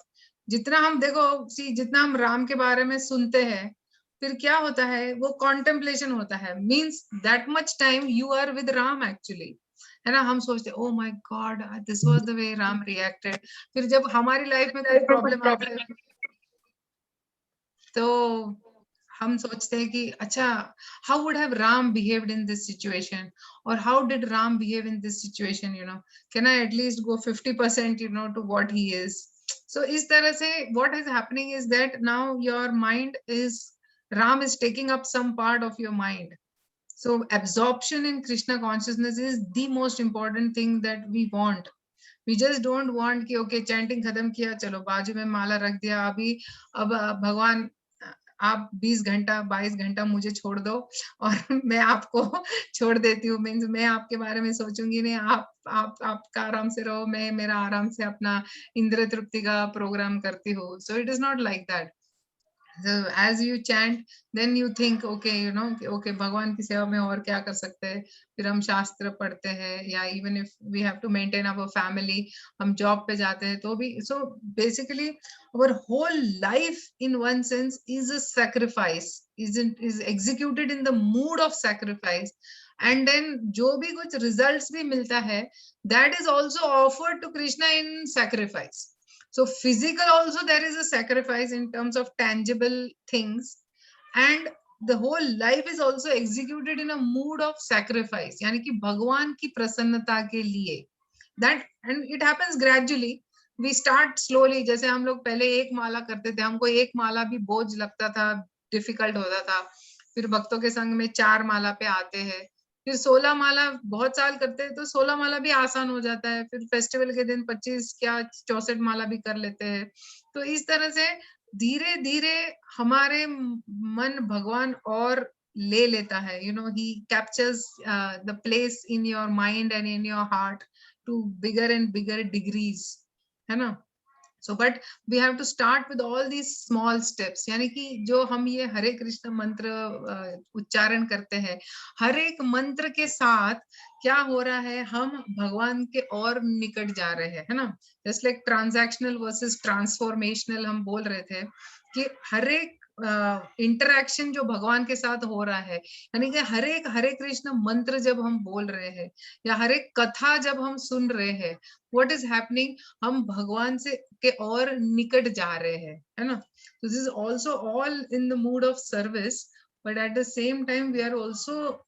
A: जितना हम जितना हम राम के बारे में सुनते हैं, फिर क्या होता है, वो कॉन्टेम्पलेशन होता है. Means that much time you are with Ram actually, है ना. हम सोचते oh my God, this was the way Ram reacted. फिर जब हमारी लाइफ में कोई प्रॉब्लम आती है, तो हम सोचते हैं कि अच्छा, how would have Ram behaved in this situation, और how did Ram behave in this situation, can I at least go 50% to what he is. So इस तरह से what is happening is that now your mind is, Ram is taking up some part of your mind. So absorption in Krishna consciousness is the most important thing that we want. We just don't want कि okay chanting खत्म किया, चलो बाजू में माला रख दिया, अभी अब भगवान आप 20 घंटा 22 घंटा मुझे छोड़ दो और मैं आपको छोड़ देती हूँ. मीन्स मैं आपके बारे में सोचूंगी नहीं, आपका आराम से रहो, मैं मेरा आराम से अपना इंद्र तृप्ति का प्रोग्राम करती हूँ. So it is not like that. So as you chant, then you think, okay, okay, भगवान की सेवा में और क्या कर सकते हैं. फिर हम शास्त्र पढ़ते हैं, या even if we have to maintain our family, हम जॉब पे जाते हैं तो भी. So basically our whole life in one sense is a sacrifice, is executed in the mood of sacrifice. And then जो भी कुछ results भी मिलता है, that is also offered to Krishna in sacrifice. So physical also there is a sacrifice in terms of tangible things, and the whole life is also executed in a mood of sacrifice, यानी कि भगवान की प्रसन्नता के लिए. That, and it happens gradually. We start slowly. जैसे हम लोग पहले एक माला करते थे, हमको एक माला भी बोझ लगता था, डिफिकल्ट होता था. फिर भक्तों के संग में 4 माला पे आते हैं, फिर 16 माला बहुत साल करते हैं तो 16 माला भी आसान हो जाता है. फिर फेस्टिवल के दिन 25 क्या 64 माला भी कर लेते हैं. तो इस तरह से धीरे धीरे हमारे मन भगवान और ले लेता है, you know, he captures the place in your mind and in your heart to bigger and bigger degrees, है ना? So but we have to start with all these small steps, यानी कि जो हम ये हरे कृष्ण मंत्र उच्चारण करते हैं, हर एक मंत्र के साथ क्या हो रहा है, हम भगवान के और निकट जा रहे हैं, है ना? Just like transactional versus transformational हम बोल रहे थे कि हर एक इंटरैक्शन जो भगवान के साथ हो रहा है, यानी कि हर एक हरे कृष्ण मंत्र जब हम बोल रहे हैं या हर एक कथा जब हम सुन रहे हैं, व्हाट इज हैपनिंग, हम भगवान से के और निकट जा रहे हैं, है ना? This is also all in the mood off service, but at the same time we are also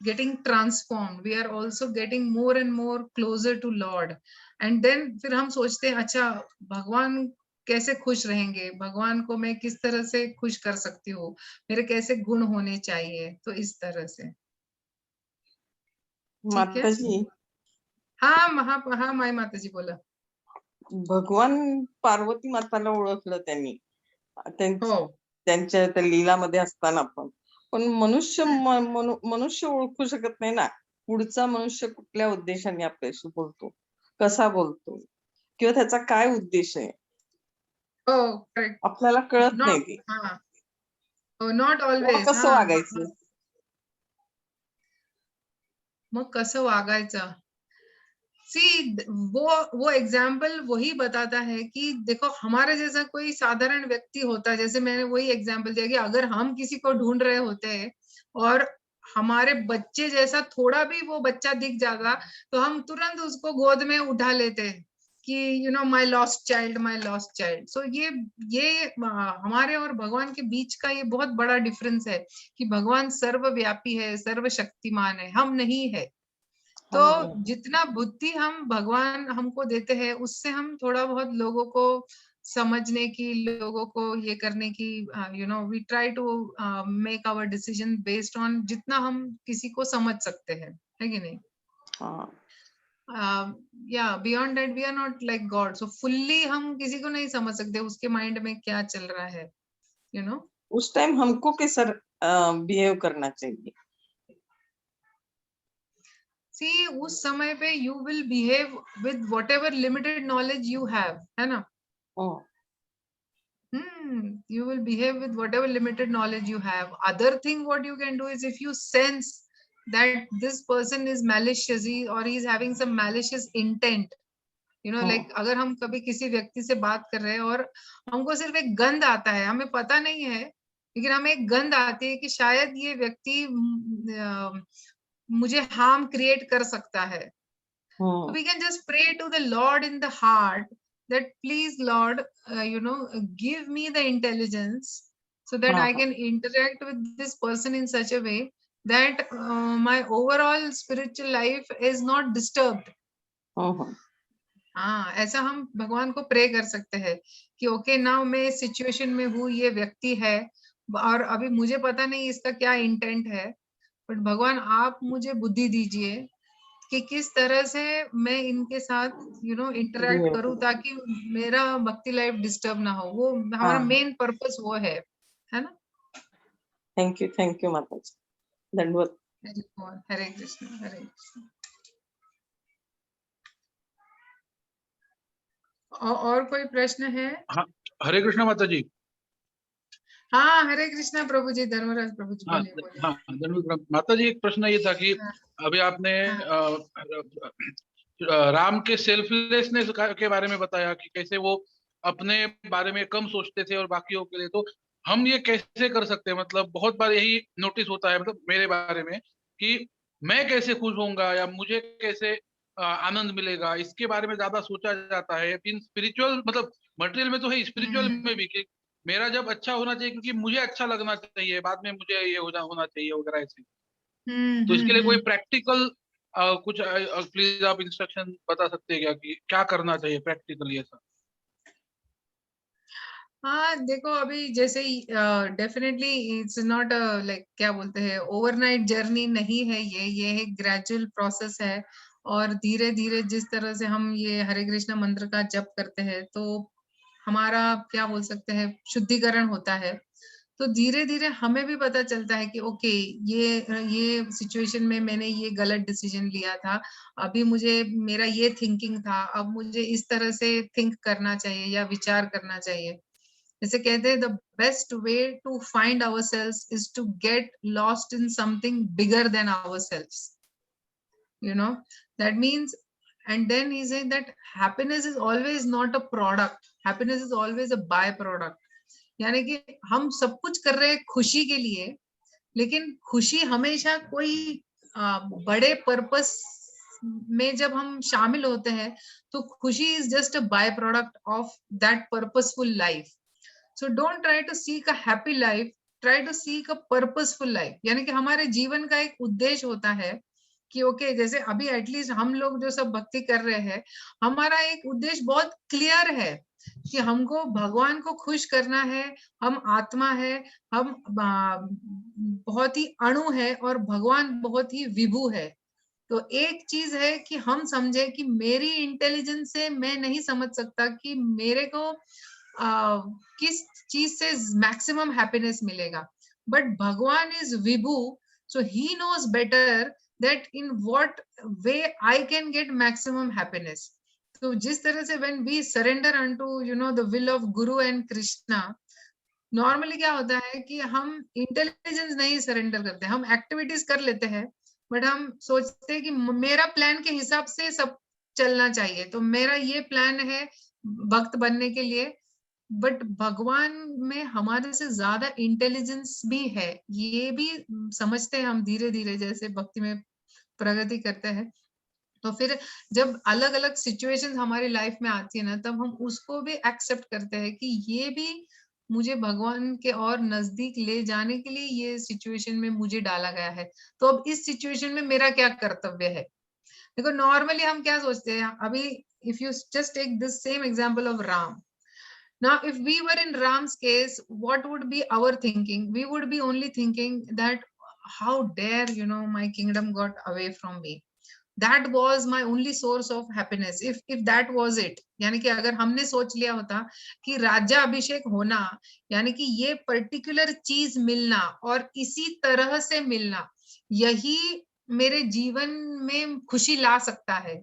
A: getting transformed, we are also getting more and more closer to Lord, and then फिर हम सोचते हैं अच्छा भगवान कैसे खुश रहेंगे, भगवान को मैं किस तरह से खुश कर सकती हूँ, मेरे कैसे गुण होने चाहिए, तो इस तरह से। ठीक है,
E: माताजी,
A: हाँ माई माता जी बोला।
E: भगवान पार्वती माताला ओळखलं त्यांनी
A: हो,
E: त्यांच्या त्या लीलामध्ये असताना पण मनुष्य ओळखू शकत नाही ना, पुढचा मनुष्य कुठल्या उद्देशाने आपल्याशी बोलतो, कसा बोलतो किंवा त्याचा काय उद्देश आहे
A: हो, करेक्ट,
E: आपल्याला कळत नाही ते.
A: Not always.
E: कसं वागायचं,
A: मग कसं वागायचं, सी वो एग्जाम्पल वही बताता है कि देखो हमारे जैसा कोई साधारण व्यक्ति होता है, जैसे मैंने वही एग्जाम्पल दिया कि अगर हम किसी को ढूंढ रहे होते हैं और हमारे बच्चे जैसा थोड़ा भी वो बच्चा दिख जाता, तो हम तुरंत उसको गोद में उठा लेते कि you know my lost child. So ये हमारे और भगवान के बीच का ये बहुत बड़ा डिफरेंस है कि भगवान सर्वव्यापी है, सर्वशक्तिमान है, हम नहीं है। तो जितना बुद्धि हम भगवान हमको देते हैं, उससे हम थोड़ा बहुत लोगों को समझने की, लोगों को ये करने की, you know, we try to make our decision based on जितना हम किसी को समझ सकते हैं, है कि नहीं? या beyond that we are not like God, so fully हम किसी को नहीं समझ सकते उसके माइंड में क्या चल रहा है, यू नो।
E: उस टाइम हमको कैसा बिहेव करना चाहिए?
A: See, उस समय पे you will behave with whatever limited knowledge you have, है ना? You will behave with whatever limited knowledge you have. Other thing what you can do is if you sense that this person is malicious or he is having some malicious intent, you know, like अगर हम कभी किसी व्यक्ति से बात कर रहे हैं और हमको सिर्फ एक गंध आता है, हमें पता नहीं है, लेकिन हमें एक गंध आती है कि शायद ये व्यक्ति मुझे हार्म क्रिएट कर सकता है, so we can just pray to the Lord in the heart that please Lord, you know, give me the intelligence so that I can interact with this person in such a way that my overall spiritual life is not disturbed. हाँ, ऐसा हम भगवान को प्रे कर सकते हैं कि ओके नाउ मैं सिचुएशन में हूँ, ये व्यक्ति है और अभी मुझे पता नहीं इसका क्या इंटेंट है, बट भगवान आप मुझे बुद्धि दीजिए कि किस तरह से मैं इनके साथ यू नो इंटरेक्ट करूं ताकि मेरा भक्ति लाइफ डिस्टर्ब ना हो। वो हमारा मेन पर्पस वो है ना।
E: थैंक यू माता जी, धन्यवाद।
A: हरे कृष्ण हरे कृष्ण। और कोई प्रश्न है?
F: हाँ, हरे कृष्ण माता जी।
A: हाँ, हरे कृष्णा प्रभु जी, धर्मराज प्रभु जी।
F: हाँ, धन्यवाद माता जी। एक प्रश्न ये था कि अभी आपने राम के सेल्फलेसनेस के बारे में बताया कि कैसे वो अपने बारे में कम सोचते थे और बाकियों के लिए, तो हम ये कैसे कर सकते हैं? मतलब बहुत बार यही नोटिस होता है, मतलब मेरे बारे में, कि मैं कैसे खुश होऊंगा या मुझे कैसे आनंद मिलेगा, इसके बारे में ज्यादा सोचा जाता है। इन स्पिरिचुअल, मतलब मटेरियल में तो है, स्पिरिचुअल में भी, कि मेरा जब अच्छा होना चाहिए क्योंकि मुझे अच्छा लगना चाहिए, बाद में मुझे ये होना चाहिए वगैरह ऐसे। तो इसके लिए कोई प्रैक्टिकल कुछ प्लीज आप इंस्ट्रक्शन बता सकते हैं क्या कि क्या करना चाहिए प्रैक्टिकली ऐसा?
A: हाँ देखो, अभी जैसे डेफिनेटली इट्स नॉट लाइक क्या बोलते हैं ओवरनाइट जर्नी नहीं है, ये एक ग्रेजुअल प्रोसेस है। और धीरे धीरे जिस तरह से हम ये हरे कृष्ण मंत्र का जप करते हैं, तो हमारा क्या बोल सकते हैं शुद्धिकरण होता है, तो धीरे धीरे हमें भी पता चलता है कि ओके ये सिचुएशन में मैंने ये गलत डिसीजन लिया था, अभी मुझे मेरा ये थिंकिंग था, अब मुझे इस तरह से थिंक करना चाहिए या विचार करना चाहिए। जैसे कहते हैं the best way to find ourselves is to get lost in something bigger than ourselves, you know, that means, and then he said that happiness is always not a product, happiness is always a byproduct। यानी कि हम सब कुछ कर रहे हैं खुशी के लिए, लेकिन खुशी हमेशा कोई बड़े पर्पस में जब हम शामिल होते हैं तो खुशी is just a by product of that purposeful life. So don't try to seek a happy life, try to seek a purposeful life. यानी कि हमारे जीवन का एक उद्देश्य होता है कि ओके जैसे अभी एटलीस्ट हम लोग जो सब भक्ति कर रहे हैं, हमारा एक उद्देश्य बहुत क्लियर है कि हमको भगवान को खुश करना है। हम आत्मा है, हम बहुत ही अणु है और भगवान बहुत ही विभु है। तो एक चीज है कि हम समझे कि मेरी इंटेलिजेंस से मैं नहीं समझ सकता कि मेरे को किस चीज से मैक्सिमम हैप्पीनेस मिलेगा, बट भगवान इज विभु, so he knows better that in what way I can get maximum happiness। तो जिस तरह से when we surrender unto the will of Guru and Krishna, normally क्या होता है कि हम इंटेलिजेंस नहीं सरेंडर करते, हम एक्टिविटीज कर लेते हैं, बट हम सोचते हैं कि मेरा प्लान के हिसाब से सब चलना चाहिए, तो मेरा ये प्लान है भक्त बनने के लिए। बट भगवान में हमारे से ज्यादा इंटेलिजेंस भी है, ये भी समझते हैं हम धीरे धीरे जैसे भक्ति में प्रगति करते हैं। तो फिर जब अलग अलग सिचुएशंस हमारी लाइफ में आती है ना, तब हम उसको भी एक्सेप्ट करते हैं कि ये भी मुझे भगवान के और नजदीक ले जाने के लिए ये सिचुएशन में मुझे डाला गया है, तो अब इस सिचुएशन में मेरा क्या कर्तव्य है। देखो नॉर्मली हम क्या सोचते हैं, अभी if you just take this same example of Ram, now if we were in Ram's case, what would be our thinking? We would be only thinking that how dare my kingdom got away from me, that was my only source of happiness, if that was it। यानी कि अगर हमने सोच लिया होता कि राज्याभिषेक होना यानी कि ये पर्टिकुलर चीज मिलना और इसी तरह से मिलना यही मेरे जीवन में खुशी ला सकता है,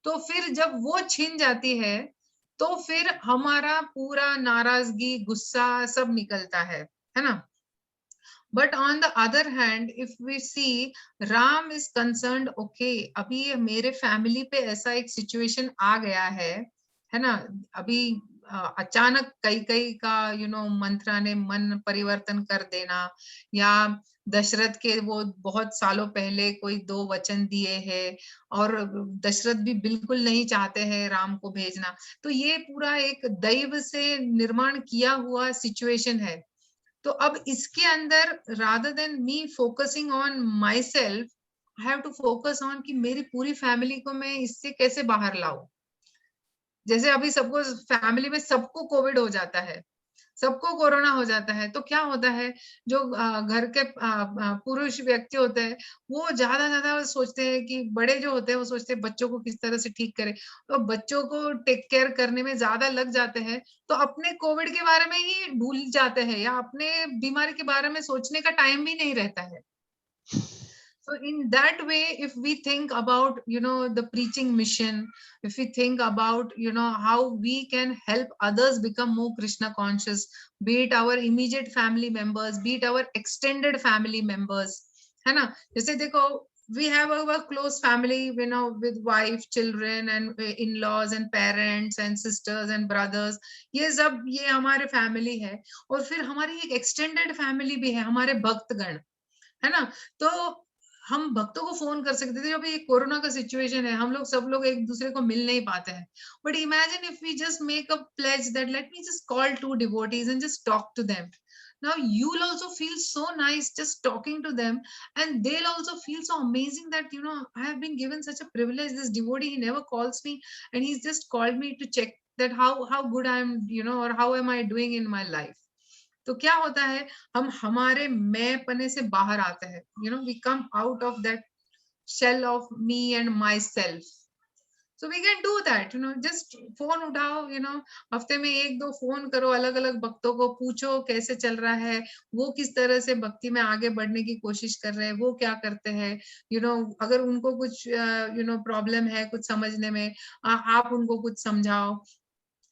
A: तो फिर जब वो छीन जाती है तो फिर हमारा पूरा नाराजगी गुस्सा सब निकलता है ना। But on the other hand if we see Ram is concerned, okay अभी मेरे फैमिली पे ऐसा एक सिचुएशन आ गया है ना, अभी अचानक कई का मंत्रा ने मन परिवर्तन कर देना, या दशरथ के वो बहुत सालों पहले कोई 2 वचन दिए हैं और दशरथ भी बिल्कुल नहीं चाहते हैं राम को भेजना, तो ये पूरा एक दैव से निर्माण किया हुआ सिचुएशन है। तो अब इसके अंदर rather than me focusing on myself, I have to focus on कि मेरी पूरी फैमिली को मैं इससे कैसे बाहर लाऊं। जैसे अभी सबको फैमिली में सबको कोविड हो जाता है, सबको कोरोना हो जाता है, तो क्या होता है जो घर के पुरुष व्यक्ति होते हैं वो ज्यादा सोचते हैं कि बड़े जो होते हैं वो सोचते हैं बच्चों को किस तरह से ठीक करें, तो बच्चों को टेक केयर करने में ज्यादा लग जाते हैं, तो अपने कोविड के बारे में ही भूल जाते हैं या अपने बीमारी के बारे में सोचने का टाइम भी नहीं रहता है। So in that way, if we think about, the preaching mission, if we think about, how we can help others become more Krishna conscious, be it our immediate family members, be it our extended family members, है ना। जैसे देखो we have our close family, with wife, children and in-laws and parents and sisters and brothers, ये सब ये हमारे family है, और फिर हमारी एक extended family भी है, हमारे भक्तगण, है ना। तो हम भक्तों को फोन कर सकते थे, जब ये कोरोना का सिचुएशन है, हम लोग सब लोग एक दूसरे को मिल नहीं पाते हैं, but imagine if we just make a pledge that let me just call 2 devotees and just talk to them, now you'll also feel so nice just talking to them, and they'll also feel so amazing that I have been given such a privilege, this devotee, he never calls me and he's just called me to check that how good I am, or how am I doing in my life। तो क्या होता है, हम हमारे मैं पने से बाहर आते हैं, we come out of that shell of me and myself. So we can do that, just phone उठाओ, हफ्ते में 1-2 फोन करो, अलग अलग भक्तों को पूछो कैसे चल रहा है, वो किस तरह से भक्ति में आगे बढ़ने की कोशिश कर रहे हैं, वो क्या करते हैं, अगर उनको कुछ प्रॉब्लम है कुछ समझने में, आप उनको कुछ समझाओ,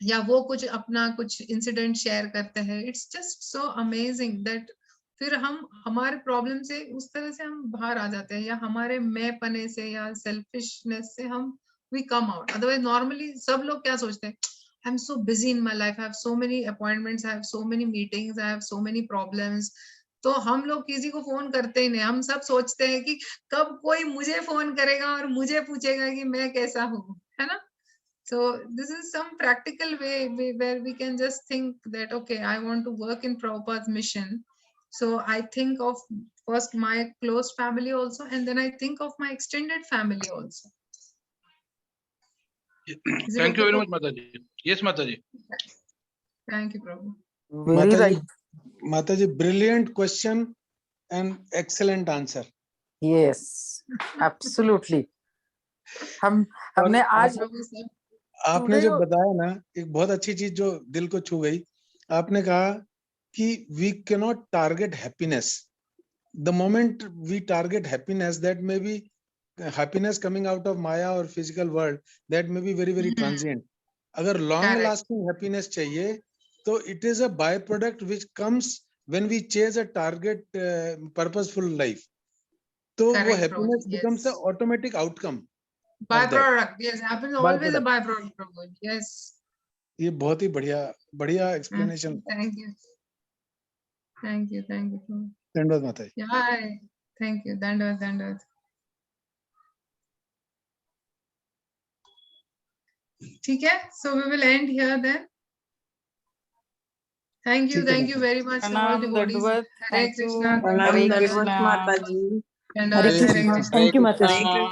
A: या वो कुछ अपना कुछ इंसिडेंट शेयर करते हैं. It's just so amazing that फिर हम हमारे प्रॉब्लम से उस तरह से हम बाहर आ जाते हैं, या हमारे मैं पने से या सेल्फिशनेस से हम we come out. Otherwise normally सब लोग क्या सोचते हैं, I am so busy in my life, I have so many appointments, I have so many meetings, I have so many problems. तो हम लोग किसी को फोन करते ही नहीं, हम सब सोचते हैं कि कब कोई मुझे फोन करेगा और मुझे पूछेगा कि मैं कैसा हूँ, है ना. So this is some practical way where we can just think that, okay, I want to work in Prabhupada's mission. So I think of first my close family also, and then I think of my extended family also.
F: Thank you very much, Mataji. Yes, Mataji.
A: Thank you, Prabhu.
B: Very right.
D: Mataji, brilliant question and excellent answer.
B: Yes, absolutely. हमने आज
A: Prabhu sir.
D: आपने
B: Today
D: जो बताया ना, एक बहुत अच्छी चीज जो दिल को छू गई. आपने कहा कि we cannot target happiness. The moment we target happiness, that may be happiness coming out of Maya or physical world, that may be very, very transient. अगर long
A: Correct.
D: lasting happiness चाहिए, तो it is a byproduct which comes when we chase a target purposeful life. तो वो
A: Correct,
D: happiness
A: Prabhu.
D: becomes
A: Yes.
D: an automatic outcome.
A: Byproduct. Yes, happens always a
D: Byproduct.
A: byproduct, Prabhu. Yes.
D: ये बहुत ही बढ़िया explanation.
A: Thank you. Thank you. Thank you, Prabhu.
D: धन्यवाद माता जी.
A: Yeah, thank you. Dandavad. ठीक है, so we will end here then. Thank you very much to all
B: Pranam,
A: devotees.
B: Dandavad.
A: Hare
B: Thank you.
A: Krishna.
E: प्रणाम
B: Hare
E: दंडवत
B: Krishna.
E: माताजी.
A: Dandavad,
D: Hare
A: Hare
D: Krishna.
A: Krishna.
G: Thank you, Mataji.
E: Hare Krishna.